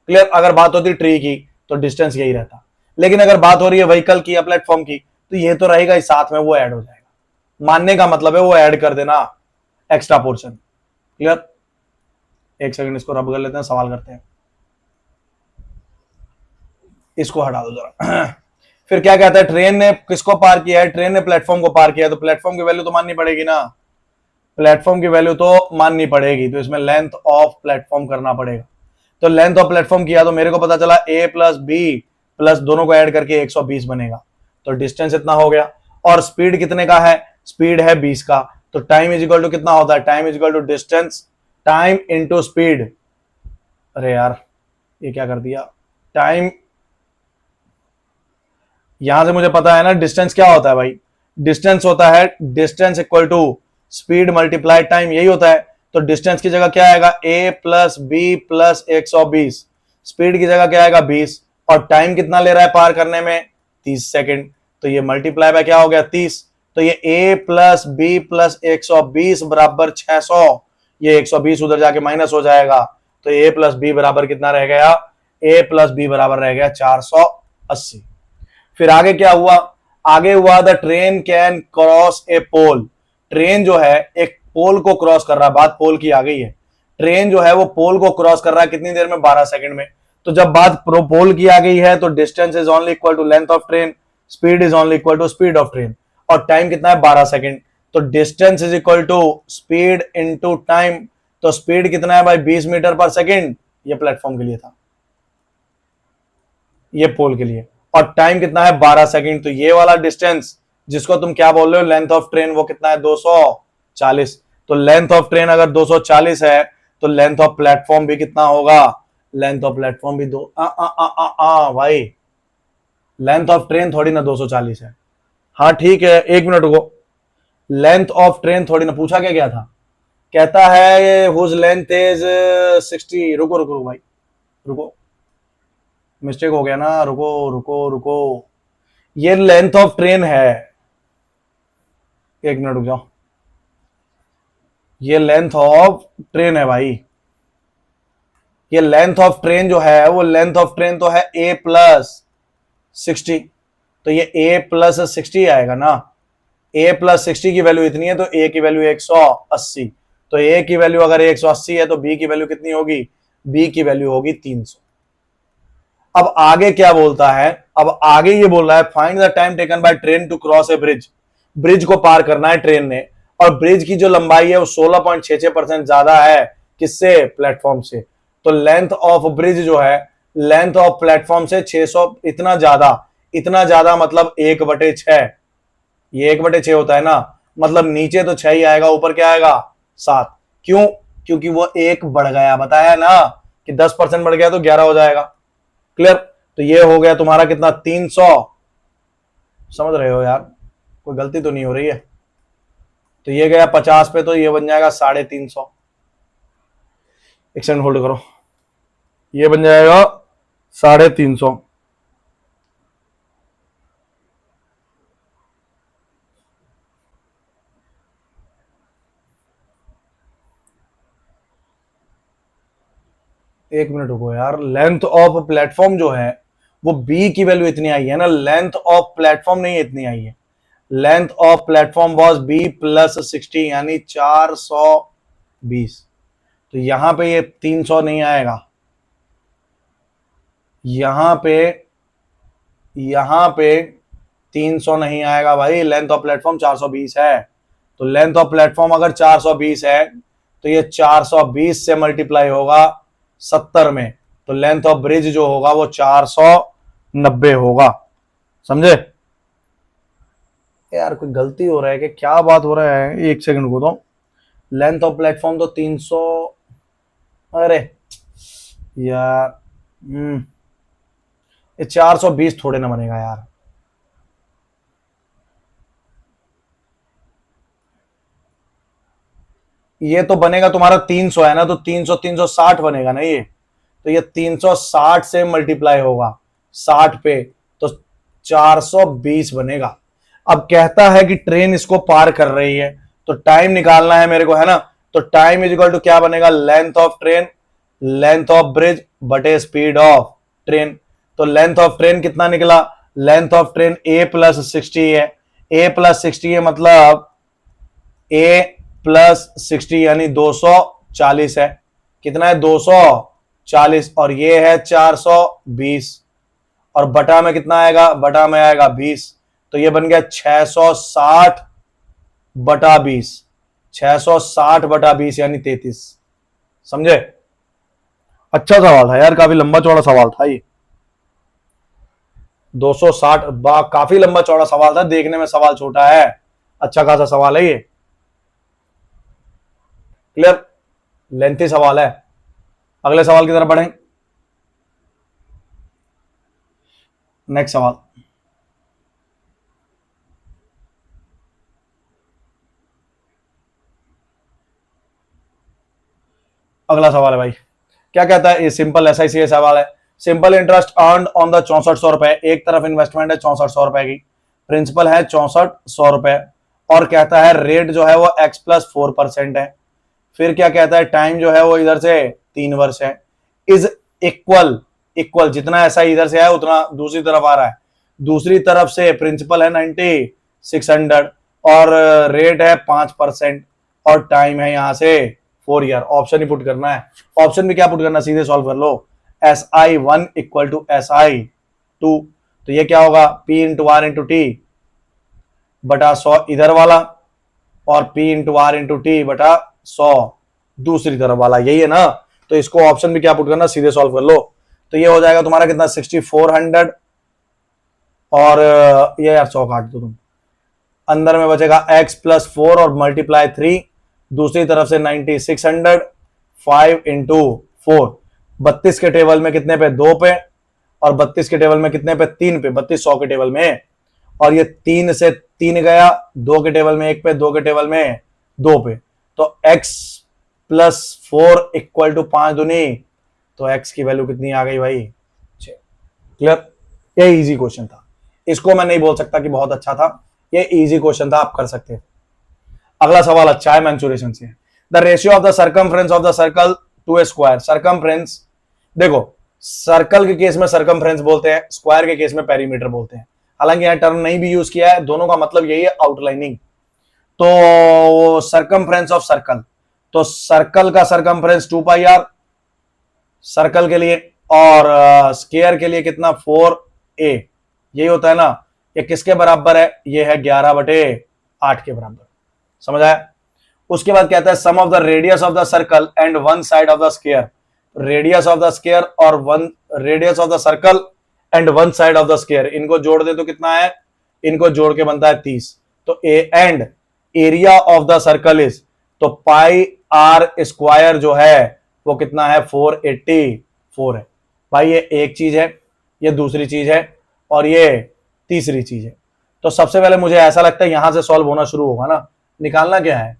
क्लियर। अगर बात होती ट्री की तो डिस्टेंस यही रहता, लेकिन अगर बात हो रही है व्हीकल की या प्लेटफॉर्म की तो ये तो रहेगा ही, साथ में वो ऐड हो जाएगा। मानने का मतलब है वो ऐड कर देना एक्स्ट्रा पोर्शन। क्लियर। एक सेकंड इसको रब कर लेते हैं, सवाल करते हैं, इसको हटा दो जरा। फिर क्या कहता है, ट्रेन ने किसको पार किया है, ट्रेन ने प्लेटफॉर्म को पार किया है, तो प्लेटफॉर्म की वैल्यू तो माननी पड़ेगी ना, प्लेटफॉर्म की वैल्यू तो माननी पड़ेगी, तो इसमें लेंथ ऑफ प्लेटफॉर्म करना पड़ेगा। तो लेंथ ऑफ प्लेटफॉर्म किया तो मेरे को पता चला a प्लस बी प्लस दोनों को ऐड करके 120 बनेगा, तो डिस्टेंस इतना हो गया। और स्पीड कितने का है, स्पीड है 20 का, तो टाइम इज इक्वल टू कितना होता है, time is equal to distance time into speed. अरे यार ये क्या कर दिया, टाइम, यहां से मुझे पता है ना डिस्टेंस क्या होता है भाई, डिस्टेंस होता है distance equal to speed multiply time, यही होता है। तो डिस्टेंस की जगह क्या आएगा, a plus B plus 120, speed की जगह क्या आएगा 20, और टाइम कितना ले रहा है पार करने में 30 सेकंड, तो ये मल्टीप्लाई बाय क्या हो गया 30, तो ये a प्लस बी प्लस 120 बराबर 600, ये 120 उधर जाके माइनस हो जाएगा, तो a प्लस बी बराबर कितना रह गया, a प्लस बी बराबर रह गया 480। फिर आगे क्या हुआ, आगे हुआ the train can cross a pole. Train जो है एक पोल को क्रॉस कर रहा है, बात पोल की आ गई है। ट्रेन जो है वो पोल को क्रॉस कर रहा है कितनी देर में, 12 सेकंड में। तो जब बात पोल की आ गई है तो distance is only equal to length of train, speed is only equal to speed of train, और टाइम कितना है 12 सेकंड। तो distance is equal to speed into time, तो स्पीड कितना है भाई 20 मीटर पर सेकंड, ये प्लेटफॉर्म के लिए था, ये पोल के लिए, और टाइम कितना है 12 सेकंड। तो ये वाला डिस्टेंस जिसको तुम क्या बोल रहे हो लेंथ ऑफ ट्रेन, वो कितना है 240। तो लेंथ ऑफ ट्रेन अगर 240 है तो लेंथ ऑफ प्लेटफॉर्म भी कितना होगा, लेंथ ऑफ प्लेटफॉर्म भी भाई लेंथ ऑफ ट्रेन थोड़ी ना 240 है। हाँ ठीक है, एक मिनट रुको, लेंथ ऑफ ट्रेन थोड़ी ना, पूछा क्या गया था, कहता है हुज लेंथ इज 60। रुको रुको रुको भाई, रुको, मिस्टेक हो गया ना, रुको रुको रुको, ये लेंथ ऑफ ट्रेन है, एक मिनट रुक जाओ, ये लेंथ ऑफ ट्रेन है भाई, ये लेंथ ऑफ ट्रेन जो है वो लेंथ ऑफ ट्रेन तो है a प्लस 60, तो ये a प्लस 60 आएगा ना, a प्लस 60 की वैल्यू इतनी है तो a की वैल्यू 180, तो a की वैल्यू अगर 180 है तो b की वैल्यू कितनी होगी, b की वैल्यू होगी 300। अब आगे क्या बोलता है, अब आगे ये बोल रहा है find the time taken by train to cross a bridge. Bridge को पार करना है ट्रेन ने, और ब्रिज की जो लंबाई है वो 16.66% ज्यादा है किससे, प्लेटफॉर्म से। तो लेंथ ऑफ ब्रिज जो है लेंथ ऑफ प्लेटफॉर्म से 600, इतना ज्यादा मतलब 1/6, ये 1/6 होता है ना, मतलब नीचे तो 6 ही आएगा, ऊपर क्या आएगा 7। क्यों, क्योंकि वो एक बढ़ गया, बताया ना कि 10% बढ़ गया तो 11 हो जाएगा। क्लियर। तो ये हो गया तुम्हारा कितना 300, समझ रहे हो यार, कोई गलती तो नहीं हो रही है। तो ये गया 50 पे, तो ये बन जाएगा 350। एक सेकंड होल्ड करो, ये बन जाएगा 350। एक मिनट रुको यार, लेंथ ऑफ प्लेटफॉर्म जो है वो बी की वैल्यू इतनी आई है ना, लेंथ ऑफ प्लेटफॉर्म नहीं इतनी आई है। Length of platform was B plus 60 यानी 420। तो यहां पे ये 300 नहीं आएगा, यहां पे 300 नहीं आएगा भाई, लेंथ ऑफ प्लेटफॉर्म 420 है। तो लेंथ ऑफ प्लेटफॉर्म अगर 420 है तो ये 420 से मल्टीप्लाई होगा 70 में, तो लेंथ ऑफ ब्रिज जो होगा वो 490 होगा। समझे यार, कोई गलती हो रहा है कि क्या बात हो रहा है, एक सेकंड को। तो लेंथ ऑफ प्लेटफॉर्म तो 300, अरे यार ये 420 थोड़े ना बनेगा यार। ये तो बनेगा तुम्हारा 300 है ना, तो 300 360 बनेगा ना ये। तो ये 360 से मल्टीप्लाई होगा 60 पे, तो 420 बनेगा। अब कहता है कि ट्रेन इसको पार कर रही है, तो टाइम निकालना है मेरे को, है ना। तो टाइम इज इक्वल टू क्या बनेगा, length of train, length of bridge बटे स्पीड ऑफ ट्रेन। तो लेंथ ऑफ ट्रेन कितना निकला, length of train A plus 60 है, ए प्लस 60 है मतलब ए प्लस 60 यानी 240 है। कितना है, 240, और ये है 420, और बटा में कितना आएगा, बटा में आएगा 20। तो ये बन गया 660 बटा 20, 660 बटा 20 यानी 33। समझे, अच्छा सवाल था यार, काफी लंबा चौड़ा सवाल था ये। 260 काफी लंबा चौड़ा सवाल था, देखने में सवाल छोटा है, अच्छा खासा सवाल है ये। क्लियर, लेंथी सवाल है। अगले सवाल की तरफ बढ़ें। नेक्स्ट सवाल, अगला सवाल है भाई, क्या कहता है, ये सिंपल एसआईसी सवाल है। Simple interest earn on the 6400 रुपए, एक तरफ इन्वेस्टमेंट है 6400 रुपए की, प्रिंसिपल है 6400 रुपए, और कहता है रेट जो है वो x प्लस 4% है। फिर क्या कहता है, टाइम जो है वो इधर से 3 वर्ष है। इज इक्वल, इक्वल जितना ऐसा इधर से है उतना दूसरी तरफ आ रहा है। दूसरी तरफ से प्रिंसिपल है 9600 और रेट है 5% और टाइम है यहां से 4 ईयर। ऑप्शन ही पुट करना है, ऑप्शन भी क्या पुट करना, सीधे सॉल्व कर लो। SI1 इक्वल टू SI2, तो ये क्या होगा, P into R into T बटा 100 इधर वाला, और P into R into T बटा 100 दूसरी तरफ वाला, यही है ना। तो इसको ऑप्शन भी क्या पुट करना, सीधे सॉल्व कर लो। तो ये हो जाएगा तुम्हारा कितना, 6400, और ये यार 100 काट दो तुम, अंदर में बचेगा x प्लस 4 और मल्टीप्लाई 3, दूसरी तरफ से 9600, 5 इंटू 4, 32 के टेबल में कितने पे, 2 पे, और 32 के टेबल में कितने पे, 3 पे, 3200 के टेबल में, और ये 3 से 3 गया, 2 के टेबल में 1 पे, 2 के टेबल में 2 पे, तो x प्लस 4 इक्वल टू 5 दूनी, तो x की वैल्यू कितनी आ गई भाई, 6। क्लियर, ये इजी क्वेश्चन था, इसको मैं नहीं बोल सकता कि बहुत अच्छा था, ये इजी क्वेश्चन था, आप कर सकते हैं। अगला सवाल अच्छा है, मैंचुरेशन से। The ratio of the circumference of the circle to a square, circumference, देखो सर्कल के केस में सर्कमफ्रेंस बोलते हैं, स्क्वायर के केस में पेरीमीटर बोलते हैं। हालांकि यहां टर्म नहीं भी यूज किया है, दोनों का मतलब यही है, आउटलाइनिंग। तो सर्कमफ्रेंस ऑफ सर्कल, तो सर्कल का सर्कमफ्रेंस 2πr सर्कल के लिए, और स्क्वायर के लिए कितना, 4a, यही होता है ना। ये किसके बराबर है, ये है 11/8 के बराबर। समझ आया। उसके बाद कहता है sum of the radius of the circle and one side of the square, radius of the square और one radius of the circle and one side of the square, इनको जोड़ दे तो कितना है, इनको जोड़ के बनता है 30। तो A and area of the circle is, तो पाई आर स्क्वायर जो है वो कितना है, 484 है। भाई ये एक चीज है, ये दूसरी चीज है, और ये तीसरी चीज है। तो सबसे पहले मुझे ऐसा लगता है यहां से सॉल्व होना शुरू होगा ना। निकालना क्या है?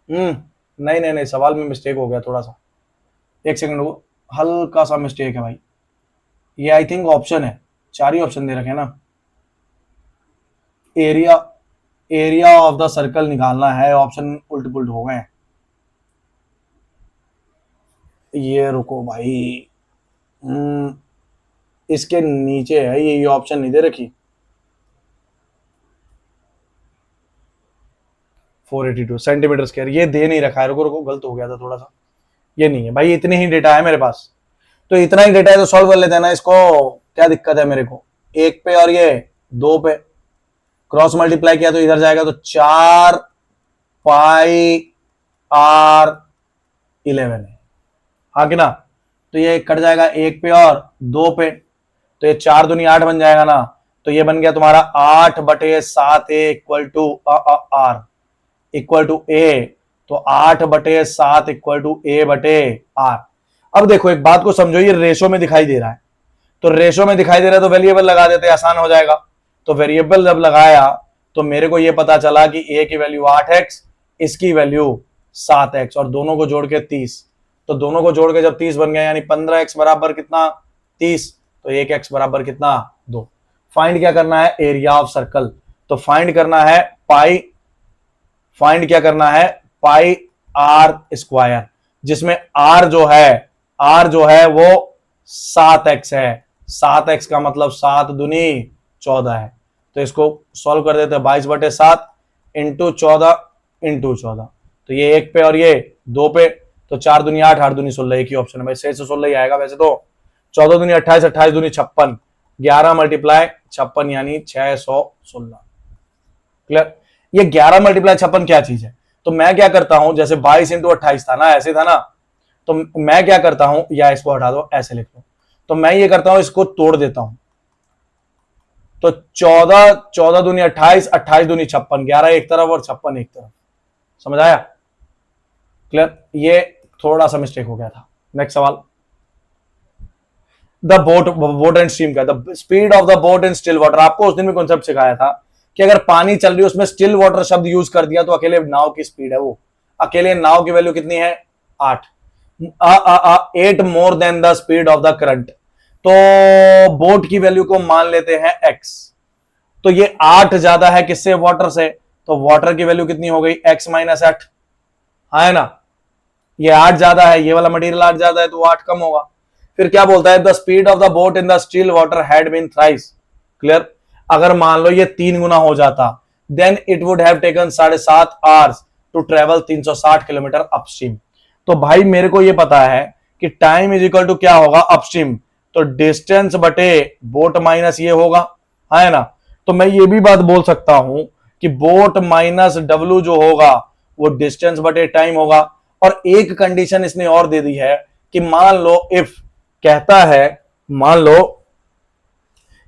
नहीं नहीं नहीं, सवाल में मिस्टेक हो गया थोड़ा सा, एक सेकंड रुको, हल्का सा मिस्टेक है भाई। ये आई थिंक ऑप्शन है, 4 ही ऑप्शन दे रखे हैं ना। Area area of the circle निकालना है, ऑप्शन उल्ट पुल्ट हो गए हैं। ये रुको भाई, इसके नीचे है ये ऑप्शन नहीं दे रखी। 482 सेंटीमीटर स्क्वायर, ये दे नहीं रखा है। रुको रुको, गलत हो गया था थोड़ा सा, ये नहीं है भाई, इतने ही डेटा है मेरे पास। तो इतना ही डेटा है तो सॉल्व कर लेते हैं ना इसको, क्या दिक्कत है मेरे को। 1 पे और ये 2 पे क्रॉस मल्टीप्लाई किया तो इधर जाएगा, तो 4 पाई आर 11 है, हाँ कि ना। तो ये कट जाएगा 1 पे और 2 पे, तो ये 4 दूनी 8 बन जाएगा ना। तो ये बन गया तुम्हारा 8/7 equal to R equal to A. तो 8/7 इक्वल टू ए बटे आर। अब देखो एक बात को समझो, ये रेशो में दिखाई दे रहा है, तो रेशो में दिखाई दे रहा है तो वेरिएबल लगा देते, आसान हो जाएगा। तो वेरिएबल जब लगाया तो मेरे को ये पता चला कि ए की वैल्यू 8x, इसकी वैल्यू 7x, और दोनों को जोड़ के 30। तो दोनों को जोड़ के जब 30 बन गया, यानी 15x बराबर कितना? 30। तो 1x बराबर कितना? 2। फाइंड क्या करना है? Area of circle. तो फाइंड करना है क्या करना है? पाई आर स्क्वायर, जिसमें आर जो है वो 7x है। 7x का मतलब 7 दूनी 14 है। तो इसको सॉल्व कर देते हैं, 22/7 इंटू 14 इंटू 14। तो ये 1 पे और ये 2 पे, तो 4 दूनी 8, 8 दूनी 16, एक ही ऑप्शन है भाई, 6 से 16 ही आएगा वैसे तो। 14 दूनी 28, 28 दूनी 56, 11 मल्टीप्लाई 56 यानी 616। क्लियर? ये 11 मल्टीप्लाई 56 क्या चीज है? तो मैं क्या करता हूं, जैसे 22 इंटू 28 था ना, ऐसे था ना, तो मैं क्या करता हूं, या इसको हटा दो, ऐसे लिख लो। तो मैं ये करता हूं, इसको तोड़ देता हूं। तो 14 दूनी 28, 28 दूनी 56, 11 एक तरफ और 56 एक तरफ। समझ आया? क्लियर? ये थोड़ा सा मिस्टेक हो गया था। नेक्स्ट सवाल, द बोट एंड स्ट्रीम का, the speed of the boat in still water. आपको उस दिन भी कॉन्सेप्ट सिखाया था कि अगर पानी चल रही है उसमें स्टिल वाटर शब्द यूज कर दिया तो अकेले नाव की स्पीड है वो, अकेले नाव की वैल्यू कितनी है? 8। 8 more than the speed of the current. तो बोट की वैल्यू को मान लेते हैं x। तो ये 8 ज्यादा है किससे? वाटर से। तो वाटर की वैल्यू कितनी हो गई? x माइनस 8, है ना। ये 8 ज्यादा है, ये वाला मटेरियल 8 ज्यादा है, तो 8 कम होगा। फिर क्या बोलता है? The speed of the boat in the still water had been thrice. Clear? अगर मान लो ये 3 गुना हो जाता, then it would have taken 7.5 hours to travel 360 kilometre upstream. तो भाई मेरे को ये पता है कि टाइम इज इक्वल टू क्या होगा? अपस्ट्रीम, तो डिस्टेंस बटे बोट माइनस ये होगा, है ना। तो मैं ये भी बात बोल सकता हूं कि बोट माइनस W जो होगा वो डिस्टेंस बटे टाइम होगा। और एक कंडीशन इसने और दे दी है कि मान लो इफ, कहता है मान लो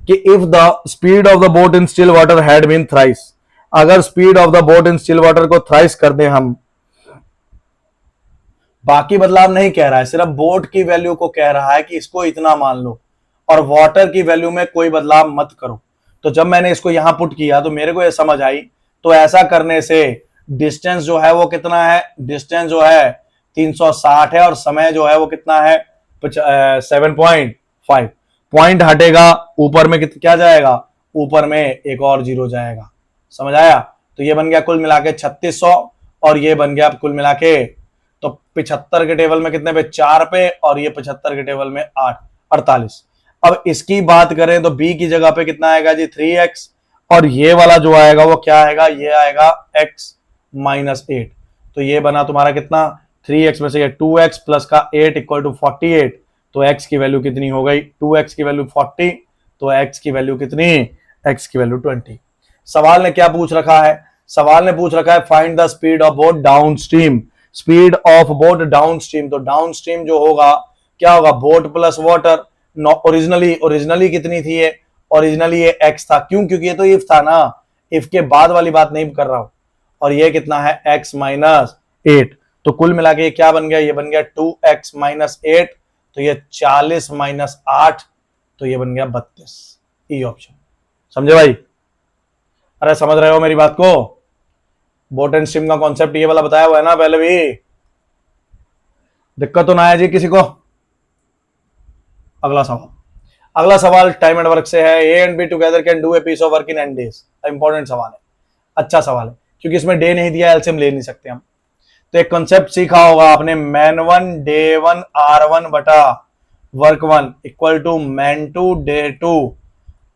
कि if the speed of the boat in still water had been thrice, अगर speed of the boat in still water को थ्राइस कर दें हम, बाकी बदलाव नहीं कह रहा है, सिर्फ बोट की वैल्यू को कह रहा है कि इसको इतना मान लो और वाटर की वैल्यू में कोई बदलाव मत करो। तो जब मैंने इसको यहां पुट किया तो मेरे को यह समझ आई, तो ऐसा करने से डिस्टेंस जो है वो कितना है? डिस्टेंस जो है 360 है, और समय जो है वो कितना है? 7.5। पॉइंट हटेगा, ऊपर में क्या जाएगा? ऊपर में एक और जीरो जाएगा। समझ आया? तो ये बन गया कुल मिला के 3600, और ये बन गया कुल मिला के, तो 75 के टेबल में कितने पे? 4 पे, और ये 75 के टेबल में 8, 48। अब इसकी बात करें तो b की जगह पे कितना आएगा जी? 3x, और ये वाला जो आएगा वो क्या आएगा? ये आएगा x माइनस 8। तो ये बना तुम्हारा कितना? 3x में से 2x प्लस का 8 इक्वल टू 48। तो x की वैल्यू कितनी हो गई? 2x की वैल्यू 40, तो x की वैल्यू कितनी? x की वैल्यू 20। सवाल ने क्या पूछ रखा है? सवाल ने पूछ रखा है find the speed of boat down stream. Speed of boat down stream, तो डाउन स्ट्रीम जो होगा क्या होगा? Boat plus water. ओरिजिनली कितनी थी ये? ओरिजिनली ये x था। क्यों? क्योंकि ये तो इफ था ना, इफ के बाद वाली बात नहीं कर रहा हूं। और ये कितना है? x minus 8। तो कुल मिला के क्या बन गया? ये बन गया 2x माइनस 8, तो ये 40 माइनस 8, तो ये बन गया 32। E option. समझे भाई? अरे समझ रहे हो मेरी बात को? बोट एंड स्ट्रीम का कॉन्सेप्ट ये वाला बताया हुआ है ना पहले भी, दिक्कत तो ना है जी किसी को। अगला सवाल, अगला सवाल टाइम एंड वर्क से है। A and B together can do a piece of work in N days. Important सवाल है, अच्छा सवाल है, क्योंकि इसमें डे नहीं दिया, एलसीएम ले नहीं सकते हम। तो एक कॉन्सेप्ट सीखा होगा आपने, man one day one R one बटा work one equal to man two day two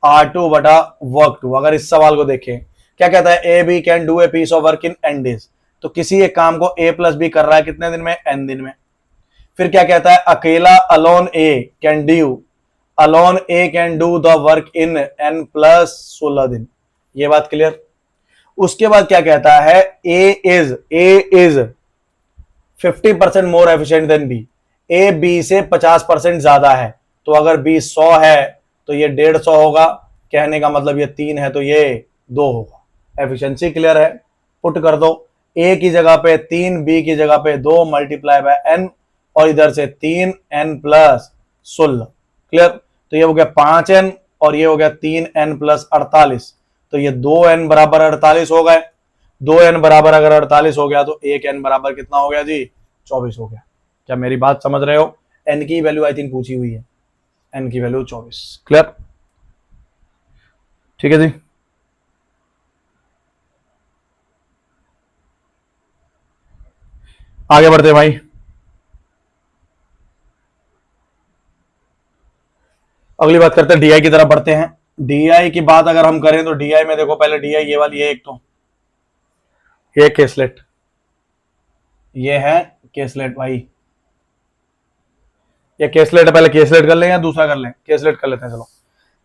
R two बटा वर्क टू। अगर इस सवाल को देखें, क्या कहता है, A B can do a piece of work in N days. तो किसी एक काम को ए प्लस बी कर रहा है कितने दिन में? एन दिन में। फिर क्या कहता है, अकेला alone A can do the work in N plus 16 दिन। ये बात क्लियर? उसके बाद क्या कहता है, A is 50% more efficient than B. A B से 50% ज्यादा है, तो अगर बी 100 है तो ये 150 होगा। कहने का मतलब ये 3 है तो ये 2 होगा। एफिशिएंसी क्लियर है? पुट कर दो, ए की जगह पे 3, बी की जगह पे 2 मल्टीप्लाई बाय एन, और इधर से 3n प्लस 16। क्लियर? तो ये हो गया 5n और ये हो गया 3n प्लस 48। तो ये 2n बराबर 48 हो गए। 2n बराबर अगर 48 हो गया तो 1n बराबर कितना हो गया जी? 24 हो गया। क्या मेरी बात समझ रहे हो? n की वैल्यू आई थिंक पूछी हुई है, n की वैल्यू 24। क्लियर? ठीक है जी। आगे बढ़ते हैं भाई। अगली बात करते हैं, डीआई की तरफ बढ़ते हैं। डीआई की बात अगर हम करें तो डीआई में देखो, पहले डीआई ये वाली है, एक तो ये केसलेट, ये है केसलेट भाई। ये केसलेट है, पहले केसलेट कर लें या दूसरा कर लें? केसलेट कर लेते हैं, चलो।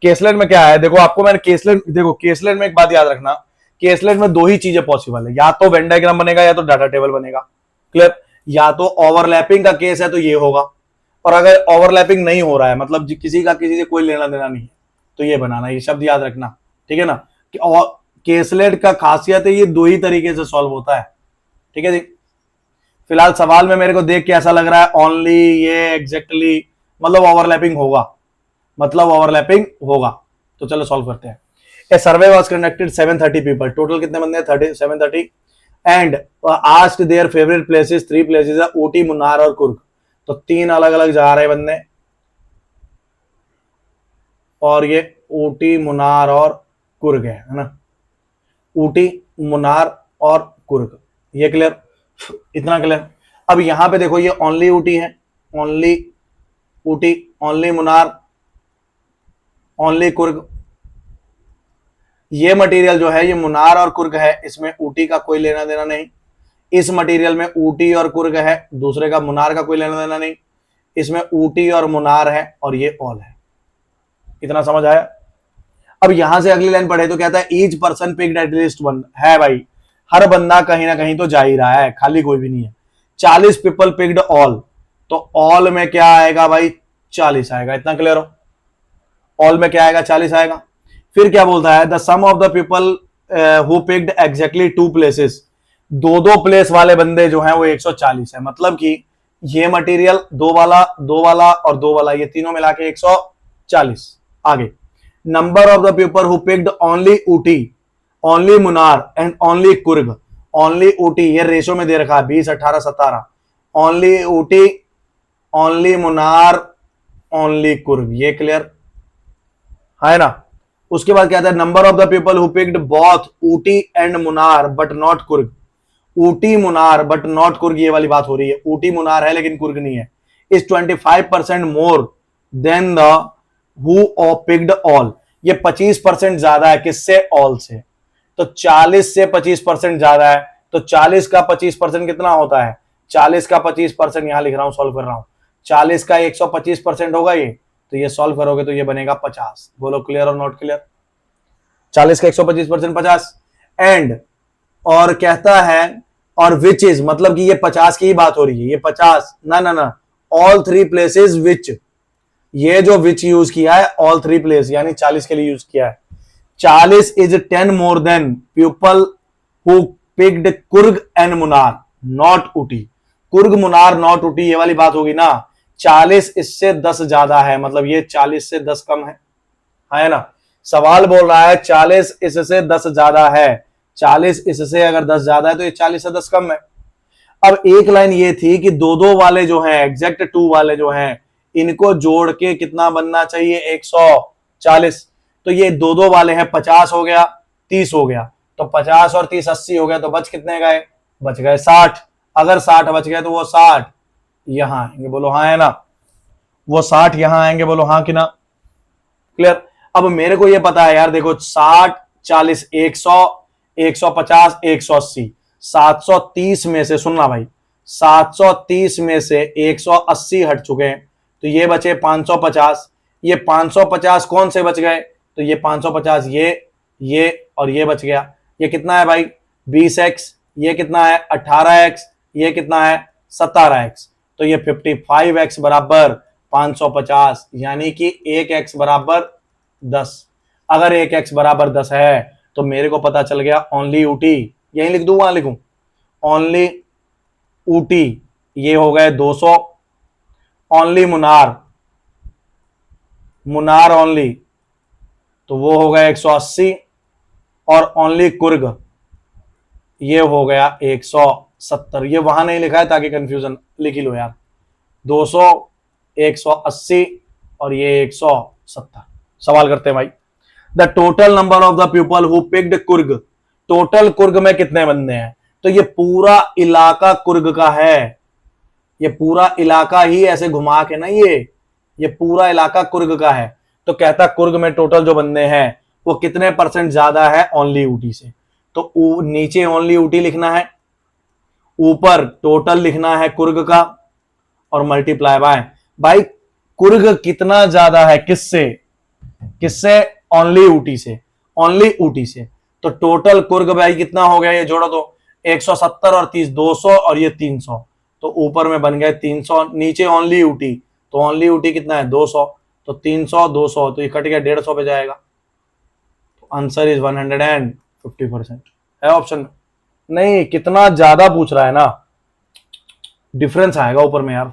केसलेट में क्या है, देखो आपको मैंने केसलेट, देखो केसलेट में एक बात याद रखना, केसलेट में 2 ही चीजें पॉसिबल है, या तो वेन डायग्राम बनेगा या तो डाटा टेबल बनेगा। क्लियर? या तो ओवरलैपिंग का केस है तो ये होगा, और अगर ओवरलैपिंग नहीं हो रहा है, मतलब किसी का किसी से कोई लेना देना नहीं है, तो ये बनाना। ये शब्द याद रखना, ठीक है ना? कि केसलेट का खासियत है ये 2 ही तरीके से सॉल्व होता है। ठीक है जी। फिलहाल सवाल में मेरे को देख के ऐसा लग रहा है ओनली ये एग्जैक्टली मतलब ओवरलैपिंग होगा, मतलब ओवरलैपिंग होगा। तो चलो सॉल्व करते हैं। A survey was conducted 730 people, total कितने बंदे हैं? 730, and asked their favourite places, 3 places है, ऊटी, मुन्नार और कुर्ग। तो 3 अलग अलग जा रहे बंदे, और ये ऊटी, मुन्नार और कुर्ग है ना? ऊटी, मुन्नार और कुर्ग, ये क्लियर? इतना क्लियर? अब यहां पे देखो, ये ओनली ऊटी है, only Ooty, only Munnar, only Coorg. ये मटेरियल जो है ये मुन्नार और कुर्ग है, इसमें ऊटी का कोई लेना देना नहीं। इस मटेरियल में ऊटी और कुर्ग है, दूसरे का मुन्नार का कोई लेना देना नहीं। इसमें ऊटी और मुन्नार है और ये ऑल है। इतना समझ आया? अब यहां से अगली लाइन पढ़े तो कहता है each person picked at least one. है भाई, हर बंदा कहीं ना कहीं तो जा ही रहा है, खाली कोई भी नहीं है। 40 पीपल पिक्ड ऑल, तो ऑल में क्या आएगा भाई? 40 आएगा। इतना क्लियर हो? ऑल में क्या आएगा? 40 आएगा। फिर क्या बोलता है, the sum of the people who picked exactly 2 places, 2 place वाले बंदे जो हैं वो 140 है। मतलब कि ये मटेरियल 2 वाला, 2 वाला और 2 वाला, ये तीनों मिला के 140। आगे, number of the people who picked only Ooty, only Munnar and only Coorg. Only Ooty ये रेशो में दे रखा है 20, 18, 17। Only Ooty, only Munnar, only Coorg, ये क्लियर है ना? उसके बाद क्या था, number of the people who picked both Ooty and Munnar but not Coorg. Ooty, Munnar but not Coorg, ये वाली बात हो रही है। ऊटी, मुनार है लेकिन कुर्ग नहीं है। Is 25% more than the who picked all. ये 25% ज्यादा है किससे? ऑल से। तो 40 से 25% ज्यादा है, तो 40 का 25% कितना होता है? 40 का 25% यहां लिख रहा हूं, सॉल्व कर रहा हूं। 40 का 125% होगा ये, तो ये सॉल्व करोगे तो ये बनेगा 50। बोलो क्लियर और नॉट क्लियर? 40 का 125% 50। एंड और कहता है, और विच इज, मतलब कि ये 50 की ही बात हो रही है, ये 50 ना ना ना, ऑल 3 प्लेसेस विच। ये जो विच यूज किया है ऑल 3 प्लेस, यानी 40 के लिए यूज किया है। 40 is 10 more than people who picked Coorg and Munnar not Ooty. Coorg, Munnar, not Ooty, ये वाली बात होगी ना। 40 इससे 10 ज्यादा है, मतलब ये 40 से 10 कम है ना? सवाल बोल रहा है 40 इससे 10 ज्यादा है, 40 इससे अगर 10 ज्यादा है तो ये 40 से 10 कम है। अब एक लाइन ये थी कि दो दो वाले जो हैं, एग्जैक्ट टू वाले जो हैं, इनको जोड़ के कितना बनना चाहिए, 140। तो ये दो दो वाले हैं, 50 हो गया, 30 हो गया, तो 50 और 30 80 हो गया, तो बच कितने गए, बच गए 60। अगर 60 बच गए तो वो 60 यहां आएंगे, बोलो हाँ है ना, वो 60 यहां आएंगे, बोलो हाँ कि ना। क्लियर। अब मेरे को ये पता है यार, देखो 60 40 100 150 180, 730 में से, सुनना भाई, 730 में से 180 हट चुके हैं, तो ये बचे 550। ये 550 कौन से बच गए, तो ये 550 ये और ये बच गया। ये कितना है भाई, 20x, ये कितना है 18x, ये कितना है 17x, तो ये 55x बराबर 550, यानी कि 1x बराबर 10। अगर 1x बराबर 10 है तो मेरे को पता चल गया ओनली ऊटी, यही लिख दूं वहां लिखूं, ओनली ऊटी ये हो गए 200, ओनली मुनार, मुनार ओनली तो वो हो गया 180, और ओनली कुर्ग ये हो गया 170। ये वहां नहीं लिखा है ताकि कंफ्यूजन, लिख ही लो यार, 200 180 और ये 170। सवाल करते हैं भाई, the total number of the people who picked Coorg, total Coorg में कितने बंदे हैं, तो ये पूरा इलाका कुर्ग का है, ये पूरा इलाका ही ऐसे घुमा के ना, ये पूरा इलाका कुर्ग का है। तो कहता कुर्ग में टोटल जो बंदे हैं वो कितने परसेंट ज्यादा है ओनली ऊटी से, तो नीचे ओनली ऊटी लिखना है, ऊपर टोटल लिखना है कुर्ग का, और मल्टीप्लाई बाय, भाई कुर्ग कितना ज्यादा है किससे, किससे, ओनली ऊटी से, ओनली ऊटी से। तो टोटल कुर्ग भाई कितना हो गया, ये जोड़ो तो 170 और 30 200 और ये 300, तो ऊपर में बन गए 300, नीचे ओनली ऊटी, तो ओनली ऊटी कितना है 200, तो 300 200 तो ये कट गया 150 पे जाएगा, तो आंसर इज 150% है ऑप्शन में। नहीं, कितना ज्यादा पूछ रहा है ना, डिफरेंस आएगा ऊपर में यार,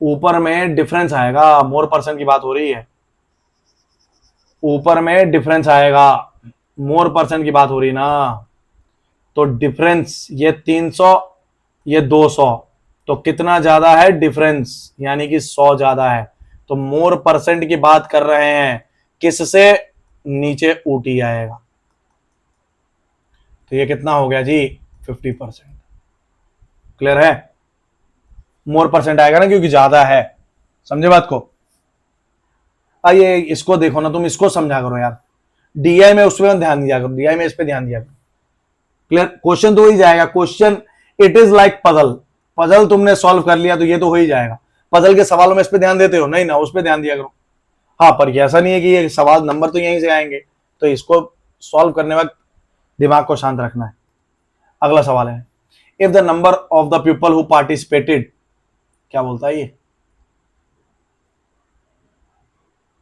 ऊपर में डिफरेंस आएगा, मोर परसेंट की बात हो रही है, ऊपर में डिफरेंस आएगा, मोर परसेंट की बात हो रही ना, तो डिफरेंस ये 300 ये 200, तो कितना ज्यादा है डिफरेंस, यानी कि 100 ज्यादा है, तो मोर परसेंट की बात कर रहे हैं, किससे, नीचे ऊटी आएगा, तो ये कितना हो गया जी 50%। क्लियर है, मोर परसेंट आएगा ना क्योंकि ज्यादा है, समझे बात को। आइए इसको देखो ना, तुम इसको समझा करो यार, डीआई में उस पर ध्यान दिया करो, डीआई में इस पे ध्यान दिया करो। क्लियर, क्वेश्चन तो हो ही जाएगा, question it is like puzzle, puzzle तुमने सॉल्व कर लिया तो ये तो हो ही जाएगा। पजल के सवालों में इस पे ध्यान देते हो, नहीं ना, उस पे ध्यान दिया करो। हाँ, पर ऐसा नहीं है कि ये सवाल नंबर तो यहीं से आएंगे, तो इसको सॉल्व करने वक्त दिमाग को शांत रखना है। अगला सवाल है, if the number of the people who participated, क्या बोलता है ये,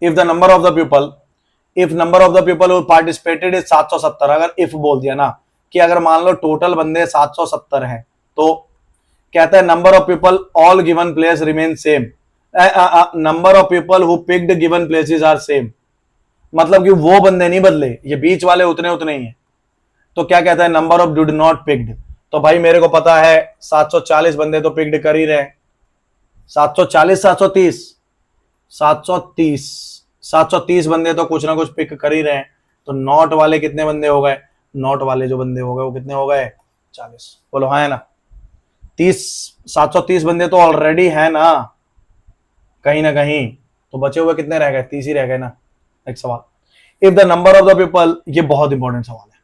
if the number of the people, if number of the people who participated is 770, अगर इफ बोल दिया ना कि अगर मान लो टोटल बंदे 770 हैं, तो कहता है number of people all given place remain same, number of people who picked given places are same, मतलब कि वो बंदे नहीं बदले, ये बीच वाले उतने उतने ही हैं। तो क्या कहता है, number of did not picked, तो भाई मेरे को पता है 740 बंदे तो पिक्ड कर ही रहे, 740 730 730 730 बंदे तो कुछ ना कुछ पिक कर ही रहे हैं, तो नॉट वाले कितने बंदे हो गए, नॉट वाले जो बंदे हो गए वो कितने हो गए 40, बोलो हाँ है ना, 730 बंदे तो ऑलरेडी है ना कहीं ना कहीं, तो बचे हुए कितने रह गए, 30 ही रह गए ना। नेक्स्ट सवाल, if the number of the people, ये बहुत इंपॉर्टेंट सवाल है,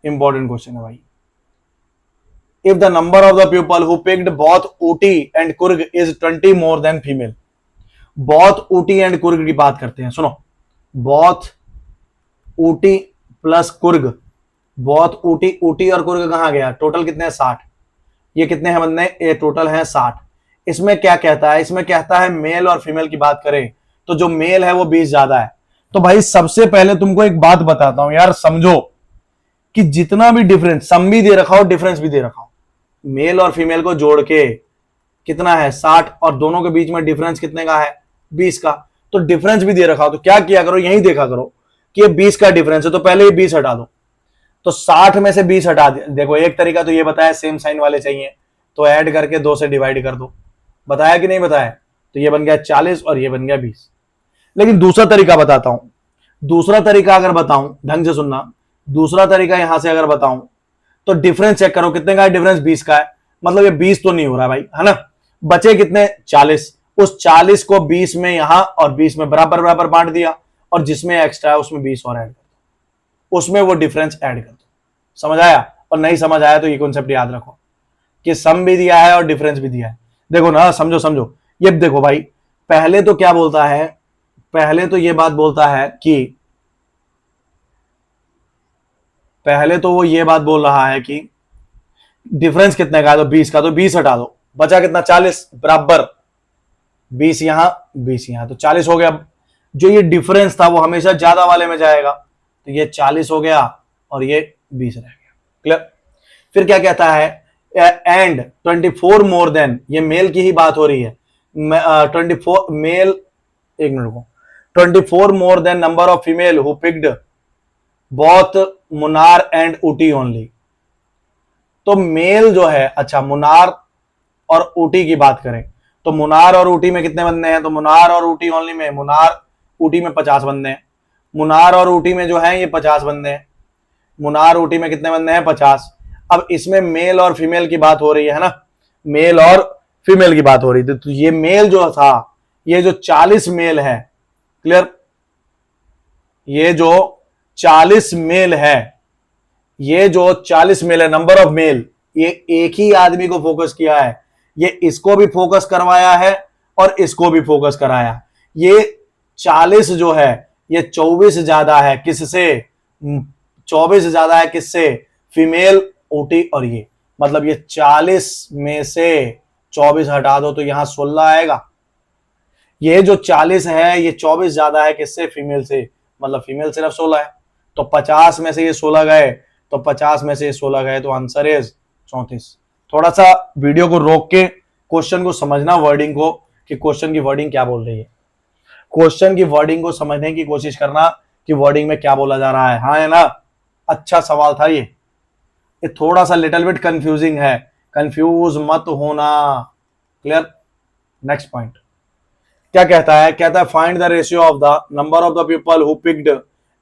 इंपॉर्टेंट क्वेश्चन है भाई, if the number of the people who picked both Ooty and Coorg is 20 more than female, both Ooty and Coorg की बात करते हैं, सुनो, both Ooty plus Coorg, both Ooty, Ooty और कुर्ग कहां गया, टोटल कितने हैं 60, ये कितने हैं बंदे, ये टोटल हैं 60। इसमें क्या कहता है, इसमें कहता है मेल और फीमेल की बात करें तो जो मेल है वो 20 ज्यादा है। तो भाई सबसे पहले तुमको एक बात बताता हूं यार, समझो कि जितना भी डिफरेंस, सम भी दे रखा हो डिफरेंस भी दे रखा हो, मेल और फीमेल को जोड़ के कितना है 60, और दोनों के बीच में डिफरेंस कितने का है 20 का, तो डिफरेंस भी दे रखा हो तो क्या किया करो, यही देखा करो कि ये 20 का डिफरेंस है तो पहले ये 20 हटा दो, तो 60 में से 20 हटा दे। देखो एक तरीका तो ये बताया सेम साइन वाले चाहिए तो ऐड करके 2 से डिवाइड कर दो, बताया कि नहीं बताया, तो ये बन गया 40 और ये बन गया 20। लेकिन दूसरा तरीका बताता हूं, दूसरा तरीका अगर बताऊं, ढंग से सुनना, दूसरा तरीका यहां से अगर बताऊं तो डिफरेंस चेक करो कितने का है, डिफरेंस 20 का है, मतलब ये 20 तो नहीं हो रहा भाई, है ना, बचे कितने 40, उस 40 को 20 में यहां और 20 में बराबर बराबर बांट दिया, और जिसमें एक्स्ट्रा है उसमें 20 और ऐड कर दो, उसमें वो डिफरेंस ऐड कर दो। समझ आया? और नहीं समझ आया तो ये कॉन्सेप्ट याद रखो कि सम भी दिया है और डिफरेंस भी दिया है। देखो ना, समझो समझो, ये देखो भाई, पहले तो क्या बोलता है, पहले तो ये बात बोलता है कि, पहले तो वो ये बात बोल रहा है कि डिफरेंस कितने का है, तो 20 का, तो 20 हटा दो, बचा कितना 40, बराबर 20 यहां 20 यहां, तो 40 हो गया। जो ये डिफरेंस था वो हमेशा ज्यादा वाले में जाएगा, तो ये 40 हो गया और ये 20 रह गया। क्लियर? फिर क्या कहता है, एंड 24 मोर देन, ये मेल की ही बात हो रही है, 24 मेल, एक मिनट को, 24 more than number of female who picked both Munnar and Ooty only. तो मेल जो है, अच्छा मुनार और ऊटी की बात करें तो मुनार और ऊटी में कितने बंदे हैं, तो मुनार और ऊटी ओनली में, मुनार ऊटी में 50 बंदे हैं, मुनार और ऊटी में जो है ये 50 बंदे हैं, मुनार ऊटी में कितने बंदे हैं 50। अब इसमें मेल और फीमेल की बात हो रही है ना, मेल और फीमेल की बात हो रही थी, तो ये मेल जो था, ये जो 40 मेल है, क्लियर, ये जो 40 मेल है, ये जो 40 मेल है, नंबर ऑफ मेल, ये एक ही आदमी को फोकस किया है, ये इसको भी फोकस करवाया है और इसको भी फोकस कराया। ये 40 जो है ये 24 ज्यादा है किससे, 24 ज्यादा है किससे, फीमेल ओटी, और ये मतलब ये 40 में से 24 हटा दो तो यहां 16 आएगा। ये जो 40 है ये 24 ज्यादा है किससे, फीमेल से, मतलब फीमेल सिर्फ 16 है, तो 50 में से ये 16 गए, तो 50 में से ये 16 गए, तो आंसर इज 34। थोड़ा सा वीडियो को रोक के क्वेश्चन को समझना, वर्डिंग को, कि क्वेश्चन की वर्डिंग क्या बोल रही है, क्वेश्चन की वर्डिंग को समझने की कोशिश करना कि वर्डिंग में क्या बोला जा रहा है। हाँ है ना, अच्छा सवाल था ये थोड़ा सा लिटिल बिट कंफ्यूजिंग है, कंफ्यूज मत होना। क्लियर? नेक्स्ट पॉइंट क्या कहता है, कहता है find the ratio of the number of the people who picked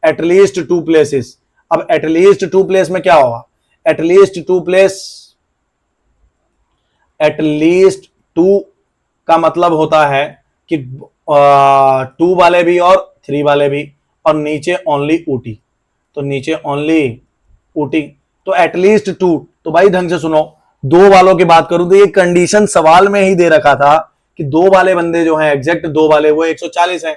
at least 2 places. अब एट लीस्ट 2 प्लेस में क्या होगा, at least 2 place, at least 2 का मतलब होता है कि 2 वाले भी और 3 वाले भी, और नीचे ओनली ऊटी, तो नीचे ओनली ऊटी, तो एटलीस्ट 2। तो भाई ढंग से सुनो, 2 वालों की बात करूं तो ये कंडीशन सवाल में ही दे रखा था कि 2 वाले बंदे जो हैं, एग्जैक्ट 2 वाले वो 140 हैं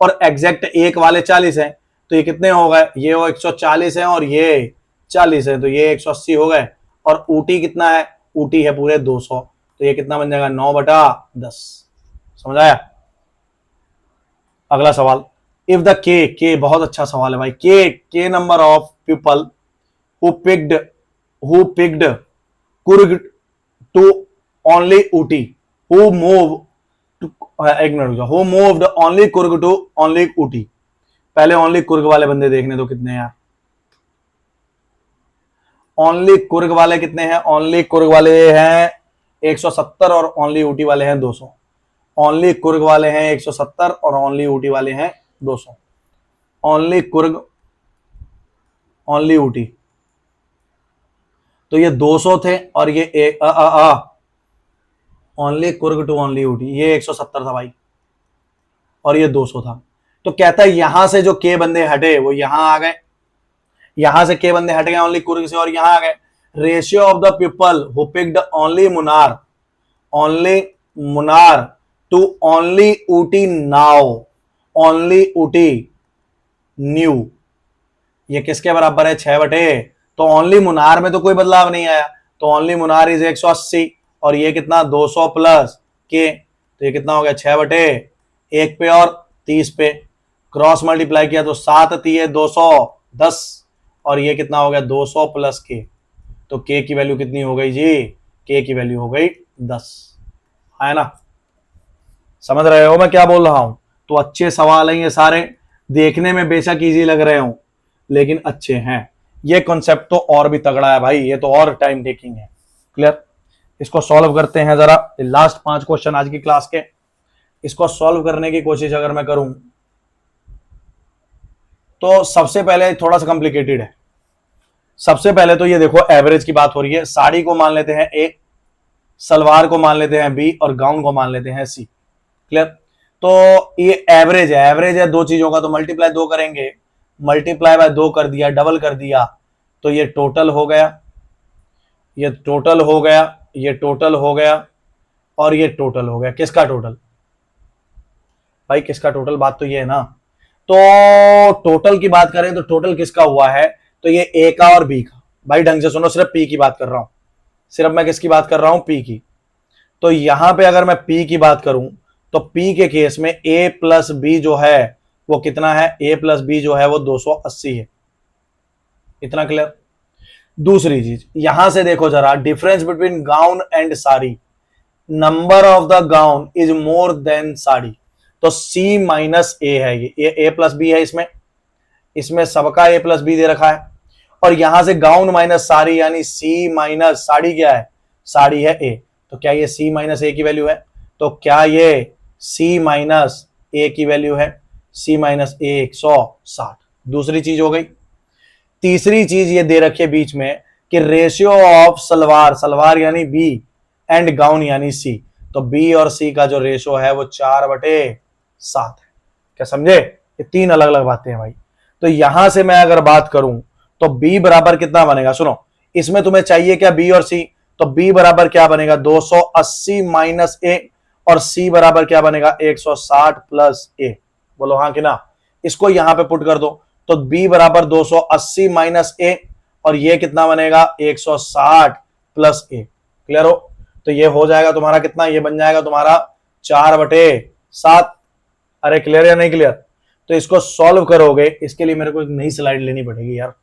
और एग्जैक्ट 1 वाले 40 हैं, तो ये कितने हो गए, ये वो 140 है और ये 40 है, तो ये 180 हो गए। और ऊटी कितना है, ऊटी है पूरे 200, तो ये कितना बन जाएगा 9/10। समझ आया? अगला सवाल, इफ द के बहुत अच्छा सवाल है भाई, के number of people who picked Kurg to only Uti, who moved to, एक मिनट रुको, who moved only Kurg to only Uti। पहले ओनली कुर्ग वाले बंदे देखने तो कितने हैं यार, ओनली कुर्ग वाले कितने हैं, ओनली कुर्ग वाले हैं 170 और ओनली ऊटी वाले हैं 200। ओनली कुर्ग वाले हैं 170 और ओनली ऊटी वाले हैं 200। ओनली कुर्ग ओनली ऊटी, तो ये 200 थे और ये only Coorg to only Ooty, ये 170 था भाई और ये 200 था। तो कहता है यहां से जो के बंदे हटे वो यहां आ गए, यहां से के बंदे हट गए ओनली कुर्ग से और यहां आ गए। Ratio of the people who picked only Munnar, only Munnar to only Ooty now, only Ooty new, ये किसके बराबर है 6/, तो ओनली मुनार में तो कोई बदलाव नहीं आया, तो ओनली मुनार इज 180 और ये कितना 200 प्लस के, तो ये कितना हो गया 6/1 पे और 30 पे, क्रॉस मल्टीप्लाई किया तो 7 3 210 और ये कितना हो गया 200 प्लस के, तो के की वैल्यू कितनी हो गई जी, के की वैल्यू हो गई 10। है ना, समझ रहे हो मैं क्या बोल रहा हूं? तो अच्छे सवाल हैं ये सारे, देखने में बेशक इजी लग रहे हो लेकिन अच्छे हैं। ये कॉन्सेप्ट तो और भी तगड़ा है भाई, ये तो और टाइम टेकिंग है। क्लियर? इसको सॉल्व करते हैं जरा, लास्ट 5 क्वेश्चन आज की क्लास के। इसको सॉल्व करने की कोशिश अगर मैं करूं तो सबसे पहले थोड़ा सा कॉम्प्लिकेटेड है। सबसे पहले तो ये देखो, एवरेज की बात हो रही है। साड़ी को मान लेते हैं ए, सलवार को मान लेते हैं बी और गाउन को मान लेते हैं सी। क्लियर? तो ये एवरेज है, एवरेज है दो चीजों का, तो मल्टीप्लाई 2 करेंगे, मल्टीप्लाई बाय 2 कर दिया, डबल कर दिया, तो ये टोटल हो गया, ये टोटल हो गया, ये टोटल हो गया और ये टोटल हो गया। किसका टोटल भाई, किसका टोटल? बात तो ये है ना। तो टोटल की बात करें तो टोटल किसका हुआ है, तो ये ए का और बी का। भाई ढंग से सुनो, सिर्फ पी की बात कर रहा हूं, सिर्फ मैं किसकी बात कर रहा हूं, पी की। तो यहां पे अगर मैं पी की बात करूं तो पी के केस में ए प्लस बी जो है वो कितना है, ए प्लस बी जो है वो 280 है। इतना क्लियर? दूसरी चीज यहां से देखो जरा, difference between gown and sari, number of the gown is more than sari, तो सी माइनस ए है। ये ए प्लस बी है, इसमें इसमें सबका ए प्लस बी दे रखा है, और यहां से गाउन माइनस साड़ी यानी सी माइनस साड़ी क्या है, साड़ी है ए। तो क्या ये सी माइनस ए की वैल्यू है? तो क्या ये सी माइनस ए की वैल्यू है? सी माइनस ए 160। दूसरी चीज हो गई। तीसरी चीज ये दे रखी है बीच में कि रेशियो ऑफ सलवार, सलवार यानी बी, एंड गाउन यानी सी, तो बी और सी का जो रेशियो है वो 4/7 है। क्या समझे? ये 3 अलग अलग बातें हैं भाई। तो यहां से मैं अगर बात करूं तो बी बराबर कितना बनेगा, सुनो, इसमें तुम्हें चाहिए क्या, बी और सी, तो बी बराबर क्या बनेगा, 280 माइनस ए, और सी बराबर क्या बनेगा, 160 प्लस ए। बोलो हाँ कि ना? इसको यहां पे पुट कर दो, तो b बराबर 280 माइनस ए, और ये कितना बनेगा, 160 प्लस ए। क्लियर हो? तो ये हो जाएगा तुम्हारा कितना, ये बन जाएगा तुम्हारा 4/7। अरे क्लियर या नहीं क्लियर? तो इसको सॉल्व करोगे, इसके लिए मेरे को एक नई स्लाइड लेनी पड़ेगी यार।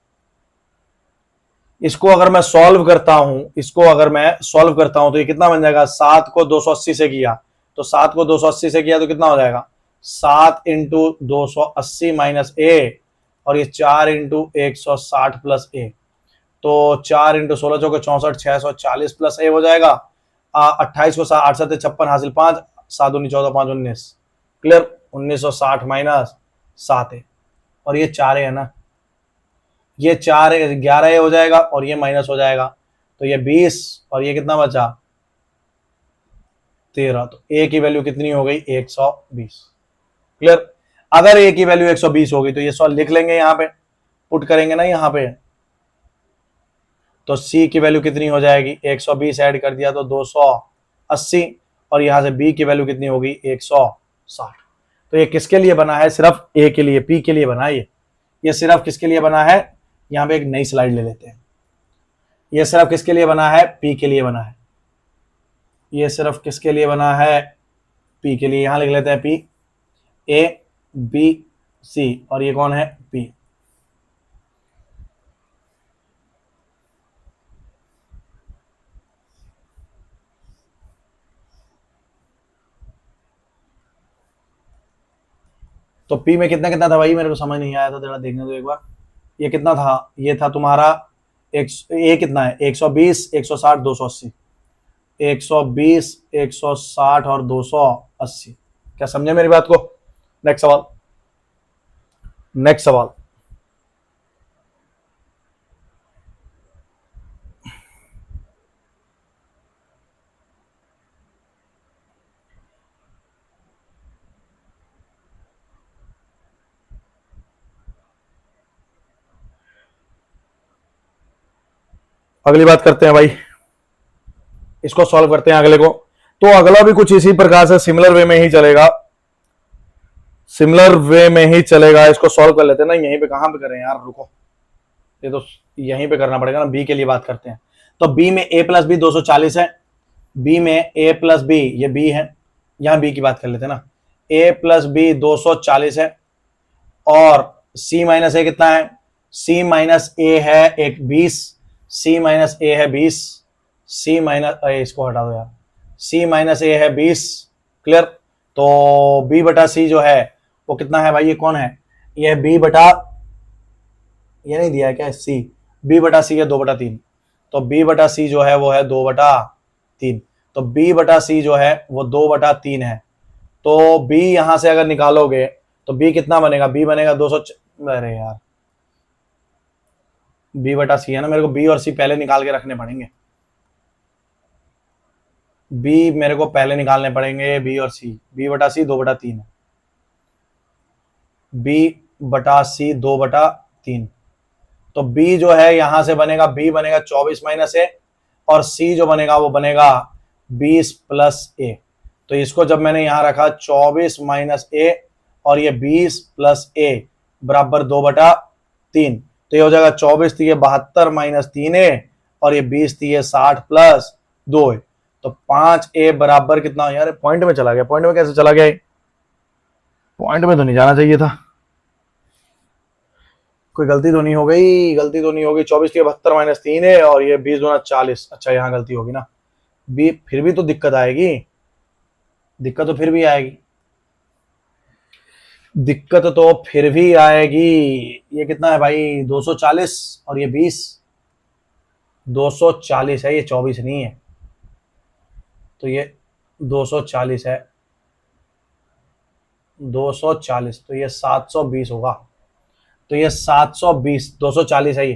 इसको अगर मैं सॉल्व करता हूं, इसको अगर मैं सॉल्व करता हूं तो ये कितना बन जाएगा, 7 को 280 से किया, तो 7 को 280 से किया तो कितना हो जाएगा, 7 इंटू 280 माइनस ए, और ये 4 इंटू 160 प्लस ए, तो 4 इंटू 16 चौके 64, 640 प्लस ए हो जाएगा। 28 को 8 7 56 हासिल 5, 7 19 14 5 19। क्लियर? 1960 माइनस 7 ए, और ये 4 है ना, ये 4 11 हो जाएगा, और ये माइनस हो जाएगा, तो ये 20, और ये कितना बचा, 13। तो ए की वैल्यू कितनी हो गई, 120। क्लियर? अगर ए की वैल्यू 120 होगी तो ये सॉल्व लिख लेंगे, यहां पे पुट करेंगे ना यहां पे, तो सी की वैल्यू कितनी हो जाएगी, 120 ऐड कर दिया तो 280, और यहां से बी की वैल्यू कितनी होगी, 160। तो ये किसके लिए बना है, सिर्फ ए के लिए, पी के लिए बना है ये सिर्फ किसके लिए बना है, यहां पे एक नई स्लाइड ले लेते हैं। ये सिर्फ किसके लिए बना है, पी के लिए बना है। ये सिर्फ किसके लिए बना है, पी के लिए। यहां लिख लेते हैं पी, ए बी सी, और ये कौन है, पी। तो पी में कितना कितना था भाई, मेरे को समझ नहीं आया था, जरा देखने दो एक बार। ये कितना था, ये था तुम्हारा ए कितना है, 120 160 280, 120 160 और 280। क्या समझे मेरी बात को? नेक्स्ट सवाल, नेक्स्ट सवाल। अगली बात करते हैं भाई, इसको सॉल्व करते हैं अगले को। तो अगला भी कुछ इसी प्रकार से सिमिलर वे में ही चलेगा, सिमिलर वे में ही चलेगा। इसको सॉल्व कर लेते हैं ना, यहीं पे कहां पे करें यार, रुको, ये तो यहीं पे करना पड़ेगा ना। बी के लिए बात करते हैं, तो बी में ए प्लस बी 240 है, बी में ए प्लस बी, ये बी है, यहां बी की बात कर लेते हैं ना, ए प्लस बी 240 है, और सी माइनस ए कितना है, सी माइनस ए है एक 20, सी माइनस ए है 20, सी माइनस, इसको हटा दो यार, सी माइनस ए है 20। क्लियर? तो बी बटा सी जो है वो कितना है भाई, ये कौन है, ये बी बटा, ये नहीं दिया है क्या, सी, बी बटा सी है 2/3, तो बी बटा सी जो है वो है 2/3, तो बी बटा सी जो है वो 2/3 है। तो बी यहां से अगर निकालोगे तो बी कितना बनेगा, बी बनेगा 200, अरे यार बी बटा सी है ना, मेरे को बी और सी पहले निकाल के रखने पड़ेंगे, बी मेरे को पहले निकालने पड़ेंगे, बी और सी, बी बटा सी 2/3 है, बी बटा सी 2/3, तो b जो है यहां से बनेगा, b बनेगा 24 माइनस ए, और c जो बनेगा वो बनेगा 20 प्लस ए। तो इसको जब मैंने यहां रखा 24 माइनस ए और ये 20 प्लस ए बराबर 2/3, तो ये हो जाएगा 24 थी 72 माइनस 3a, और ये 20 थी 60 प्लस 2a, तो 5a बराबर कितना, यार पॉइंट में चला गया, पॉइंट में कैसे चला गया, पॉइंट में तो नहीं जाना चाहिए था, कोई गलती तो नहीं हो गई, गलती तो नहीं होगी, 24 की 72 माइनस 3 है और ये 20 दूना 40, अच्छा यहाँ गलती होगी ना, बी फिर भी तो दिक्कत आएगी, दिक्कत तो फिर भी आएगी, दिक्कत तो फिर भी आएगी। ये कितना है भाई 240 और ये 20, 240 है, ये 24 नहीं है, तो ये 240 है, 240, तो ये 720 होगा, तो ये 720, 240 है ये,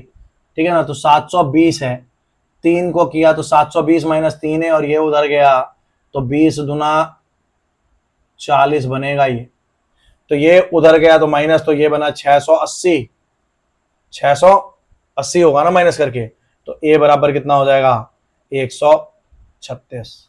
ठीक है ना, तो 720 है, 3 को किया तो 720 माइनस 3 है और ये उधर गया तो 20 दुना 40 बनेगा ये, तो ये उधर गया तो माइनस, तो ये बना 680, 680 होगा ना माइनस करके, तो ए बराबर कितना हो जाएगा 136,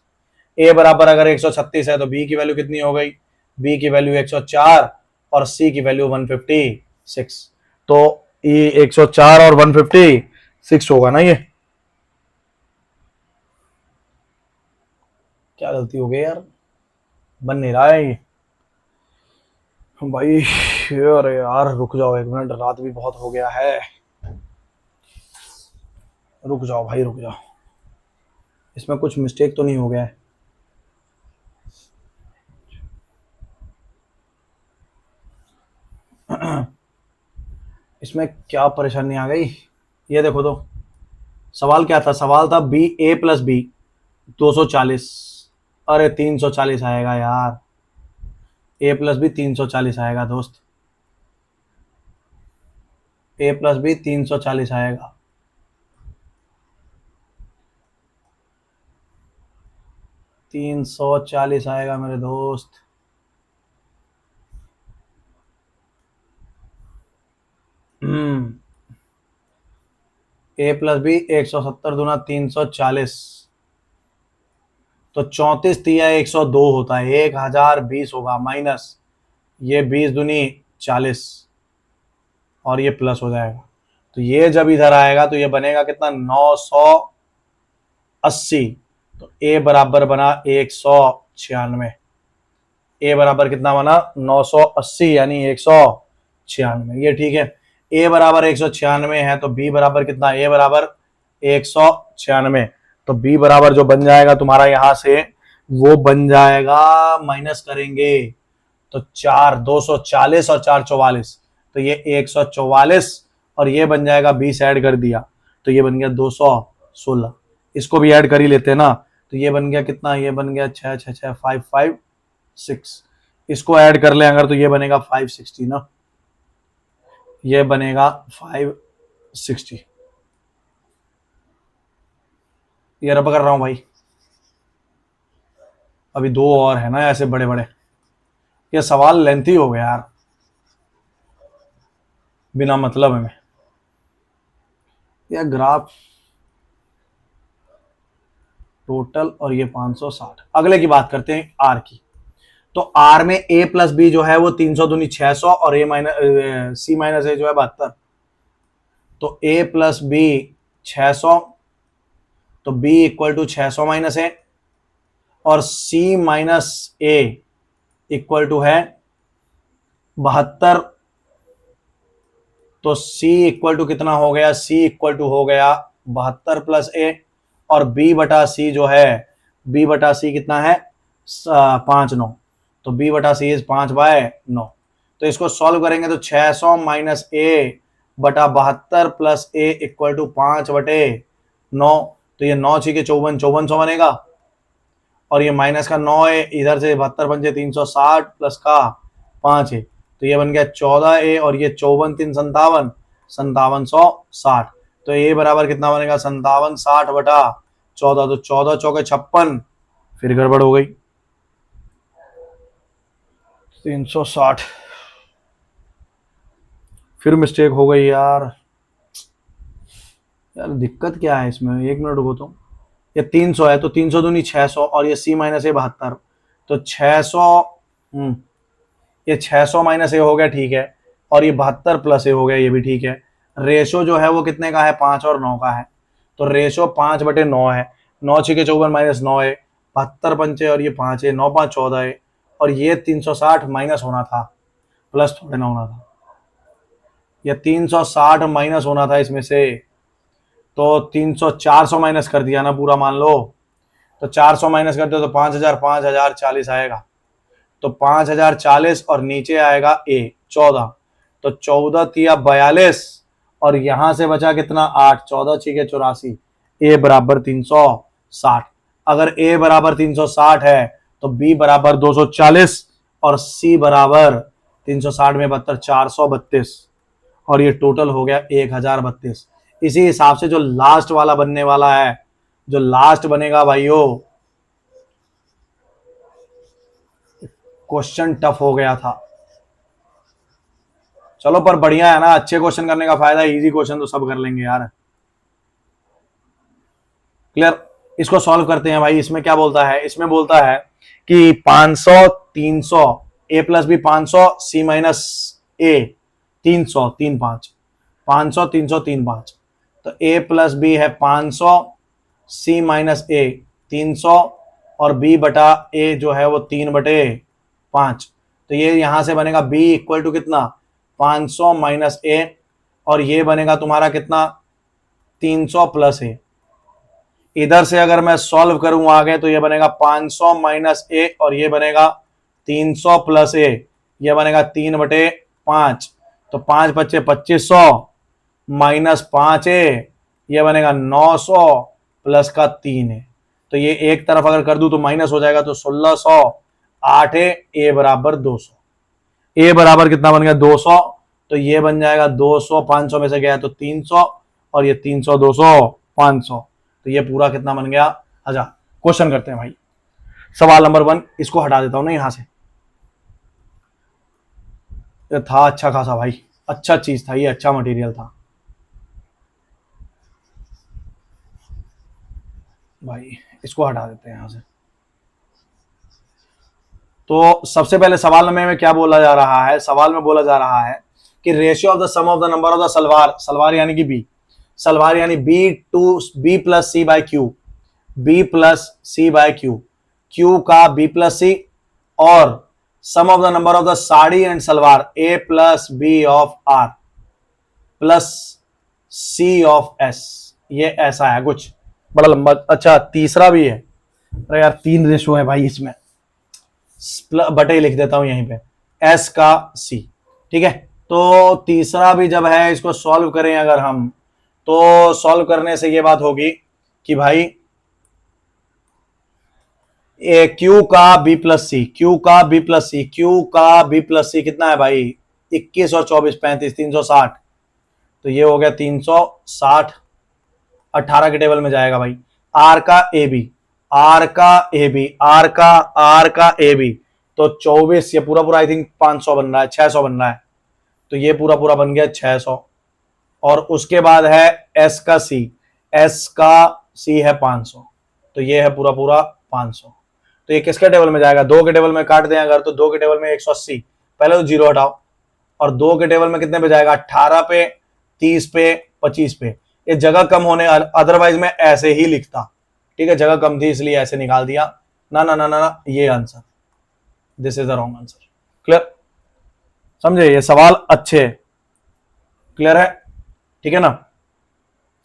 ए बराबर अगर 136 है तो बी की वैल्यू कितनी हो गई, बी की वैल्यू 104 और सी की वैल्यू 156, तो ये 104 और 156 होगा ना, ये क्या गलती हो गई यार, बन नहीं रहा है ये भाई, अरे यार रुक जाओ 1 मिनट, रात भी बहुत हो गया है, रुक जाओ भाई रुक जाओ, इसमें कुछ मिस्टेक तो नहीं हो गया है, इसमें क्या परेशानी आ गई, ये देखो तो सवाल क्या था, सवाल था बी ए प्लस बी 240, अरे 340 आएगा यार, ए प्लस बी 340 आएगा दोस्त, ए प्लस बी 340 आएगा, 340 आएगा मेरे दोस्त, ए प्लस बी 170 दूना 340, तो 34 दिया 102 होता है, 1020 होगा माइनस, ये 20 दूनी 40 और ये प्लस हो जाएगा, तो ये जब इधर आएगा तो ये बनेगा कितना 980, तो ए बराबर बना 196, ए बराबर कितना बना 980 यानी 196, ये ठीक है, ए बराबर 196 है तो बी बराबर कितना, ए बराबर 196, तो बी बराबर जो बन जाएगा तुम्हारा यहां से वो बन जाएगा, माइनस करेंगे तो 240 और 444, तो ये 144 और ये बन जाएगा 20 ऐड कर दिया तो ये बन गया 216, इसको भी ऐड कर ही लेते हैं ना, तो ये बन गया कितना, ये बन गया 556, इसको ऐड कर ले अगर तो ये बनेगा 560 ना, ये बनेगा 560, ये रब कर रहा हूं भाई, अभी 2 और है ना ऐसे बड़े बड़े, ये सवाल लेंथी हो गया यार बिना मतलब में, यह ग्राफ टोटल और ये 560, अगले की बात करते हैं आर की, तो आर में ए प्लस बी जो है वो 300 दूनी 600 और ए माइनस सी माइनस ए जो है 72, तो ए प्लस बी 600, तो बी इक्वल टू 600 माइनस ए, और सी माइनस ए इक्वल टू है 72, तो C इक्वल टू कितना हो गया, C इक्वल टू हो गया 72 प्लस ए, और B बटा C जो है, B बटा C कितना है 5/9, तो B बटा C इज 5/9, तो इसको सॉल्व करेंगे तो 600 माइनस ए बटा 72 प्लस ए इक्वल टू 5/9। तो ये 9 6 के 54, 5400 बनेगा। और ये माइनस का 9 है, इधर से 72 पंजे 360 प्लस का 5 है, तो ये बन गया 14 ए। और ये 54 3 57, 5760। तो ए बराबर कितना बनेगा 5760 बटा 14। तो 14 चौके 56, फिर गड़बड़ हो गई 360, फिर मिस्टेक हो गई यार। यार दिक्कत क्या है इसमें, 1 मिनट रुको। तो ये 300 है, तो 300 दूनी 600, और ये सी माइनस ए 72, तो 600, ये 600 माइनस ए हो गया, ठीक है। और ये 72 प्लस ए हो गया, ये भी ठीक है। रेशो जो है वो कितने का है, 5 और 9 का है। तो रेशो 5/9 है। 9 6 के 54 माइनस 9 है, 72 पंचे और ये 5 है, 9 5 14 है। और ये 360 माइनस होना था, प्लस थोड़े ना होना था। ये 360 माइनस होना था इसमें से, तो 300 400 माइनस कर दिया ना पूरा, मान लो। तो 400 माइनस करते हो तो 5040 आएगा। तो 5040 और नीचे आएगा ए 14। तो 14 तिया 42, और यहां से बचा कितना 8, 14 6 के 84। ए बराबर 360। अगर ए बराबर 360 है तो बी बराबर 240, और सी बराबर 360 में 72 432, और ये टोटल हो गया 1032। इसी हिसाब से जो लास्ट वाला बनने वाला है, जो लास्ट बनेगा भाइयों, क्वेश्चन टफ हो गया था। चलो पर बढ़िया है ना, अच्छे क्वेश्चन करने का फायदा, इजी क्वेश्चन तो सब कर लेंगे यार। क्लियर। इसको सॉल्व करते हैं भाई। इसमें क्या बोलता है, इसमें बोलता है कि 500 300 ए प्लस बी 500 सी माइनस ए 300 3 5, 500 300 3 5। तो ए प्लस बी है 500, सी माइनस ए 300, और बी बटा ए जो है वो 3/5। तो ये यहां से बनेगा बी इक्वल टू कितना 500 माइनस ए, और ये बनेगा तुम्हारा कितना 300 प्लस ए। इधर से अगर मैं सॉल्व करूं आगे तो ये बनेगा 500 माइनस ए, और ये बनेगा 300 प्लस ए, ये बनेगा 3/5। तो 5 बच्चे 2500 माइनस 5 ए, ये बनेगा 900 प्लस का 3 है। तो ये एक तरफ अगर कर दूं तो माइनस हो जाएगा, तो 1600 8 ए बराबर 200। ए बराबर कितना बन गया 200। तो ये बन जाएगा 200, 500 में से गया तो 300, और ये 300 200 500। तो ये पूरा कितना बन गया 1000। क्वेश्चन करते हैं भाई। सवाल नंबर 1, इसको हटा देता हूं ना यहां से। ये था अच्छा खासा भाई, अच्छा चीज था ये, अच्छा मटेरियल था भाई। इसको हटा देते हैं यहां से। तो सबसे पहले सवाल में क्या बोला जा रहा है, सवाल में बोला जा रहा है कि ratio of the sum of the number of the salwar, salwar यानी कि बी, सलवार यानी B to B plus C by Q, B plus C by Q, Q का बी प्लस सी, और sum of the number of the sari and salwar A plus B of R plus C of S. ये ऐसा है कुछ बड़ा लंबा। अच्छा तीसरा भी है, अरे यार 3 रेशो है भाई इसमें, बटे लिख देता हूं यहीं पे, एस का सी, ठीक है। तो तीसरा भी जब है, इसको सॉल्व करें अगर हम, तो सॉल्व करने से ये बात होगी कि भाई ए क्यू का बी प्लस सी, क्यू का बी प्लस सी, क्यू का बी प्लस सी कितना है भाई 21 और 24 35 360। तो ये हो गया 360, 18 के टेबल में जाएगा भाई। आर का ए बी, आर का ए बी, आर का ए बी, तो 24, ये पूरा पूरा आई थिंक 500 बन रहा है, 600 बन रहा है। तो ये पूरा पूरा बन गया 600। और उसके बाद है एस का सी, एस का सी है 500, तो ये है पूरा पूरा 500। तो ये किसके टेबल में जाएगा, 2 के टेबल में काट दें अगर, तो 2 के टेबल में 180, पहले तो 0 हटाओ, और 2 के टेबल में कितने पे जाएगा 18 पे, 30 पे, 25 पे। ये जगह कम होने, अदरवाइज मैं ऐसे ही लिखता, ठीक है, जगह कम थी इसलिए ऐसे निकाल दिया। ना ना ना ना, ना ये answer, this is the wrong answer. Clear, समझे, ये सवाल अच्छे, क्लियर है, ठीक है ना।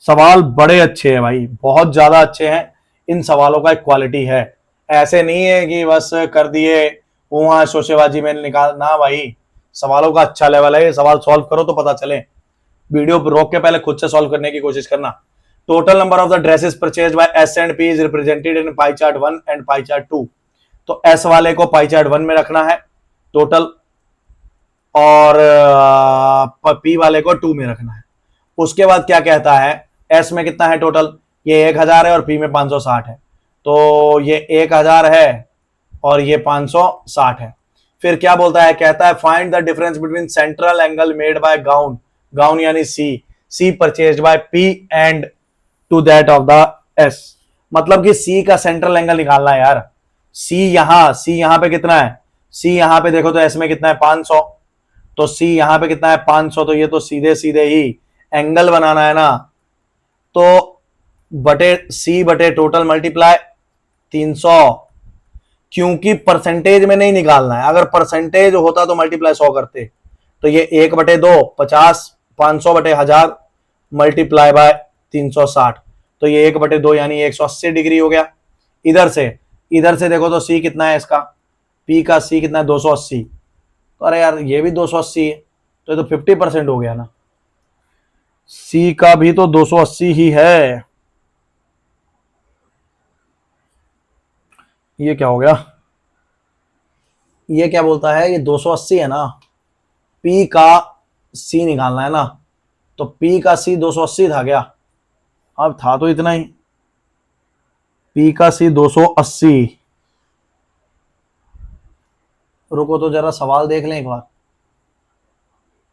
सवाल बड़े अच्छे हैं भाई, बहुत ज्यादा अच्छे हैं। इन सवालों का एक क्वालिटी है, ऐसे नहीं है कि बस कर दिए वहां शोशेबाजी में निकाल ना भाई। सवालों का अच्छा लेवल है, ये सवाल सॉल्व करो तो पता चले। वीडियो रोक के पहले खुद से सॉल्व करने की कोशिश करना। Total number of the dresses purchase by S and P is represented in pie chart 1 and pie chart 2। तो एस वाले को पाई चार्ट 1 में रखना है टोटल, और पी वाले को 2 में रखना है। उसके बाद क्या कहता है, एस में कितना है टोटल, ये 1000 है और पी में 560 है, तो ये 1000 है और ये 560 है। फिर क्या बोलता है, कहता है find the difference between central angle made by gown, gown यानी C purchased by P and to that of the S. मतलब कि सी का सेंट्रल एंगल निकालना है यार। सी यहां पे कितना है, सी यहां पे देखो तो एस में कितना है 500, तो सी यहां पे कितना है 500, तो ये तो सीधे सीधे ही एंगल बनाना है ना, तो बटे सी बटे टोटल मल्टीप्लाई 300, क्योंकि परसेंटेज में नहीं निकालना है। अगर परसेंटेज होता तो मल्टीप्लाई 100 करते, तो ये 1/2 50, 500 बटे 1000 मल्टीप्लाई बाय 360, तो ये 1/2 यानी 180 डिग्री हो गया। इधर से देखो तो सी कितना है इसका, पी का सी कितना है 280, तो अरे यार ये भी 280 है, तो ये तो 50% हो गया ना, सी का भी तो 280 ही है। ये क्या हो गया, ये क्या बोलता है, ये 280 है ना, पी का सी निकालना है ना, तो पी का सी 280 था क्या, अब था तो इतना ही, पी का सी 280। रुको तो जरा सवाल देख लें एक बार।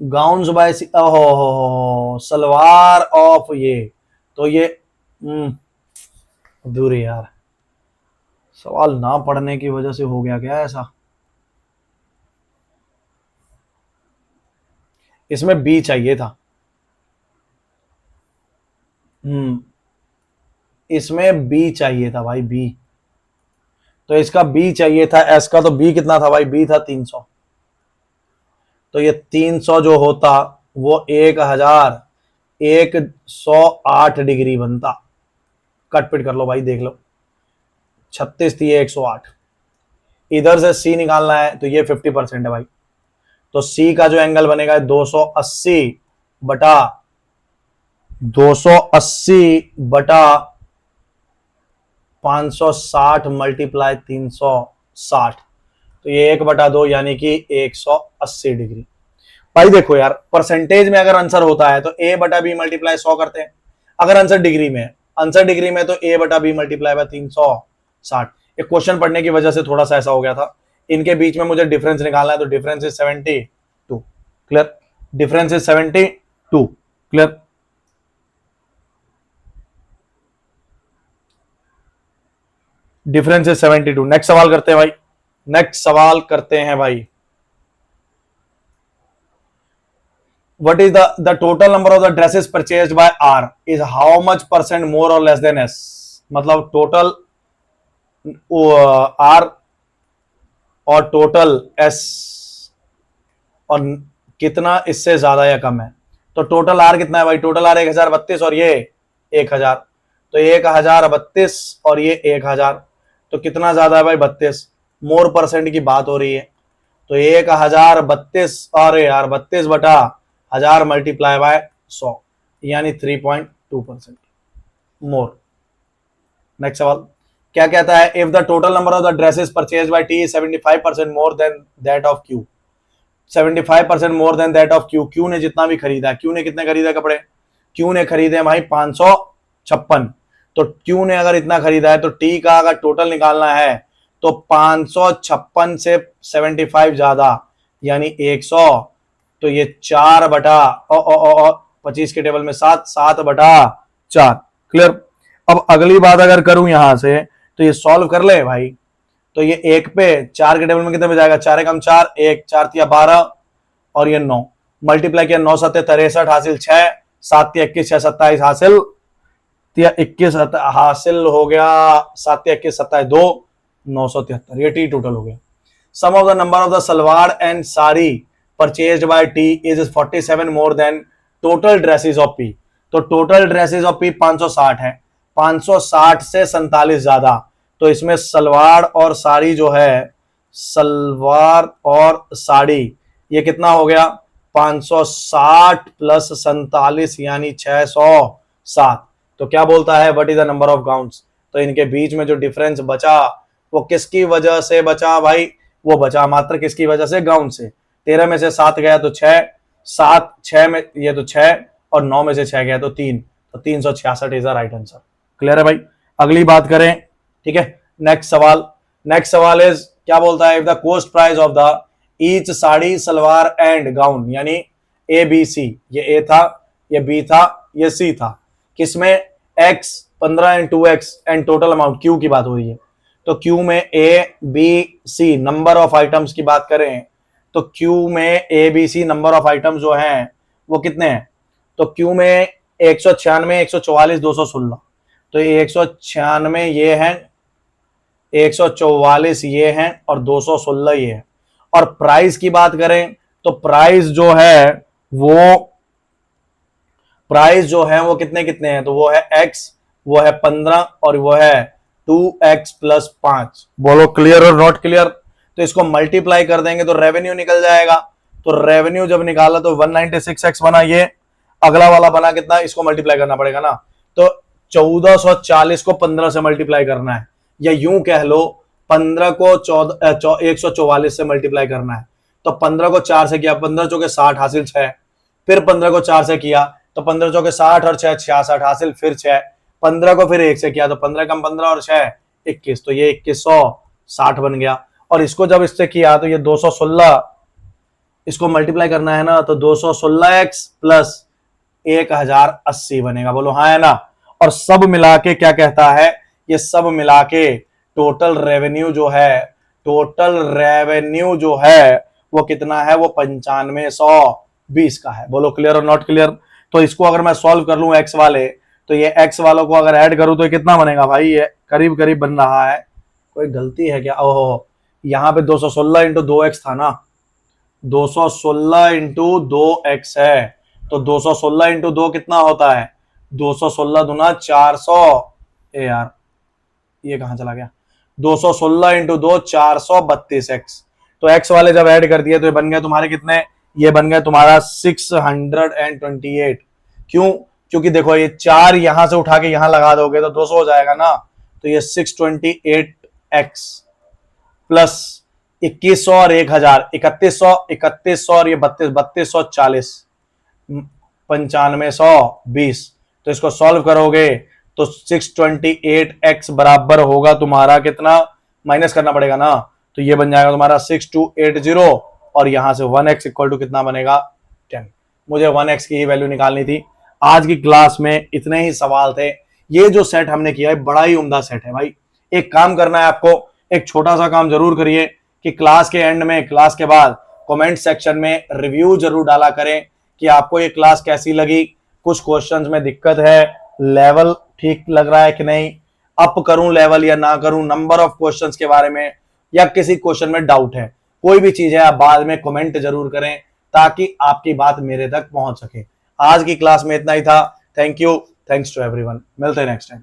गाउन्स बाय सी, ओहो सलवार ऑफ ये, तो ये दूरी यार, सवाल ना पढ़ने की वजह से हो गया क्या ऐसा। इसमें बी चाहिए था, इसमें बी चाहिए था भाई, बी, तो इसका बी चाहिए था, एस का तो बी कितना था भाई, बी था 300, तो ये 300 जो होता वो 1108 डिग्री बनता। कटपिट कर लो भाई, देख लो, 36 थी 108। इधर से सी निकालना है, तो ये 50% है भाई, तो सी का जो एंगल बनेगा 280 बटा 560 मल्टीप्लाई 360, तो ये 1/2 यानी कि 180 डिग्री। भाई देखो यार, परसेंटेज में अगर आंसर होता है तो a बटा बी मल्टीप्लाई 100 करते हैं, अगर आंसर डिग्री में तो a बटा बी मल्टीप्लाई बाय 360। एक क्वेश्चन पढ़ने की वजह से थोड़ा सा ऐसा हो गया था, इनके बीच में मुझे डिफरेंस निकालना है, तो difference is 72, clear, difference is 72, clear. Difference is 72। Next सवाल करते हैं भाई, नेक्स्ट सवाल करते हैं भाई। What is the total number of the dresses purchased by R is how much % more or less than S। मतलब टोटल R और टोटल S और कितना इससे ज्यादा या कम है। तो टोटल R कितना है भाई, टोटल R 1032 और ये 1000, तो 1032 और ये 1000, तो कितना ज्यादा है भाई 32, मोर परसेंट की बात हो रही है, तो 1032 और यार 32 बटा 1000 मल्टीप्लाई बाय 100 यानी 3.2% मोर। नेक्स्ट सवाल क्या कहता है, if the total number of the dresses purchase by T 75% more than that of Q, 75% more than that of Q, Q ने जितना भी खरीदा, क्यू ने कितने खरीदा कपड़े, क्यू ने खरीदे भाई 556, तो क्यू ने अगर इतना खरीदा है तो टी का अगर टोटल निकालना है तो 556 से 75 ज्यादा यानी 100, तो ये 4 बटा 25 के टेबल में 7 बटा 4, क्लियर। अब अगली बात अगर करूं यहां से, तो ये सॉल्व कर ले भाई, तो ये 1 पे 4 के टेबल में कितने में जाएगा, 4 एकम 4, 1 4 तिया 12 और ये 9 मल्टीप्लाई किया, 9 7 63 हासिल 6, 7 तिया 21 6 27 हासिल तिया 21 हासिल हो गया, 7 तिया 21 27 2 973, ये टी टोटल हो गया। Sum of the number of the salwar and sari purchased by T is 47 more than total dresses of P, तो टोटल ड्रेसेस ऑफ पी 560 है, 560 से 47 ज्यादा, तो इसमें सलवार और साड़ी जो है, सलवार और साड़ी ये कितना हो गया 560 प्लस 47 यानी 607। तो क्या बोलता है what is the number of gowns. तो इनके बीच में जो डिफरेंस बचा वो किसकी वजह से बचा भाई, वो बचा मात्र किसकी वजह से, गाउन से। 13 में से 7 गया तो 6, 7 6 में ये तो 6 और 9 में से 6 गया तो 3, तो 366 is the right answer. Clear है भाई। अगली बात करें, ठीक है। नेक्स्ट सवाल इज क्या बोलता है, if the cost price of the each sari salwar and gown, यानी ए बी सी, ये ए था, ये बी था, ये सी था, किसमें x 15 and 2x and total amount Q की बात हो रही है। तो क्यू में A B C number of items की बात करें तो क्यू में A B C number of items जो हैं वो कितने हैं। तो क्यू में 196, 144, 216, तो ये 196 ये है, 144 ये हैं और 216 ये है। और प्राइस की बात करें तो प्राइस जो है वो कितने कितने हैं, तो वो है x, वो है 15 और वो है 2x प्लस 5। बोलो क्लियर और नॉट क्लियर। तो इसको मल्टीप्लाई कर देंगे तो रेवेन्यू निकल जाएगा। तो रेवेन्यू जब निकाला तो 196x बना, ये अगला वाला बना कितना, इसको मल्टीप्लाई करना पड़ेगा ना। तो 1440 को 15 से मल्टीप्लाई करना है, या यूं कह लो 15 को 144 से मल्टीप्लाई करना है। तो 15 को 4 से किया, 15 चौके 60 हासिल 6, फिर 15 को 4 से किया तो 15 चौके 60 और 6 66 हासिल, फिर 6, 15 को फिर 1 से किया तो 15 कम 15 और 6 21, तो ये 2160 बन गया। और इसको जब इससे किया तो ये 216, इसको मल्टीप्लाई करना है ना, तो 216x प्लस 1080 बनेगा। बोलो हाँ है ना। और सब मिला के क्या कहता है, ये सब मिला के टोटल रेवेन्यू जो है वो कितना है, वो 9520 का है। बोलो क्लियर और नॉट क्लियर। तो इसको अगर मैं सॉल्व कर लूं एक्स वाले, तो ये एक्स वालों को अगर ऐड करूं तो ये कितना बनेगा भाई, ये करीब करीब बन रहा है। कोई गलती है क्या, ओहो यहां पे 216 इंटू 2x था ना, 216 इंटू 2x है, तो 216 इंटू 2 कितना होता है, 216 दुना 400, ए यार ये कहां चला गया, 216 इंटू 2 432x। तो x वाले जब ऐड कर दिए तो ये बन गए तुम्हारे कितने, ये बन गए तुम्हारा 628। क्यों, क्योंकि देखो ये 4 यहां से उठा के यहां लगा दोगे तो 200 हो जाएगा ना, तो ये 628x प्लस 2100 और 1000 3100 और ये 3240 9520। तो इसको सॉल्व करोगे तो 628x बराबर होगा तुम्हारा कितना, माइनस करना पड़ेगा ना, तो ये बन जाएगा तुम्हारा 6280 और यहां से 1x इक्वल टू कितना बनेगा 10। मुझे 1x की ही वैल्यू निकालनी थी। आज की क्लास में इतने ही सवाल थे। ये जो सेट हमने किया है बड़ा ही उम्दा सेट है भाई। एक काम करना है आपको, एक छोटा सा काम जरूर करिए कि क्लास के एंड में, क्लास के बाद कमेंट सेक्शन में रिव्यू जरूर डाला करें कि आपको ये क्लास कैसी लगी, कुछ क्वेश्चंस में दिक्कत है, लेवल ठीक लग रहा है कि नहीं, अप करूं लेवल या ना करूं, नंबर ऑफ क्वेश्चंस के बारे में, या किसी क्वेश्चन में डाउट है, कोई भी चीज है आप बाद में कमेंट जरूर करें ताकि आपकी बात मेरे तक पहुंच सके। आज की क्लास में इतना ही था। Thank you, thanks to everyone. मिलते हैं नेक्स्ट टाइम।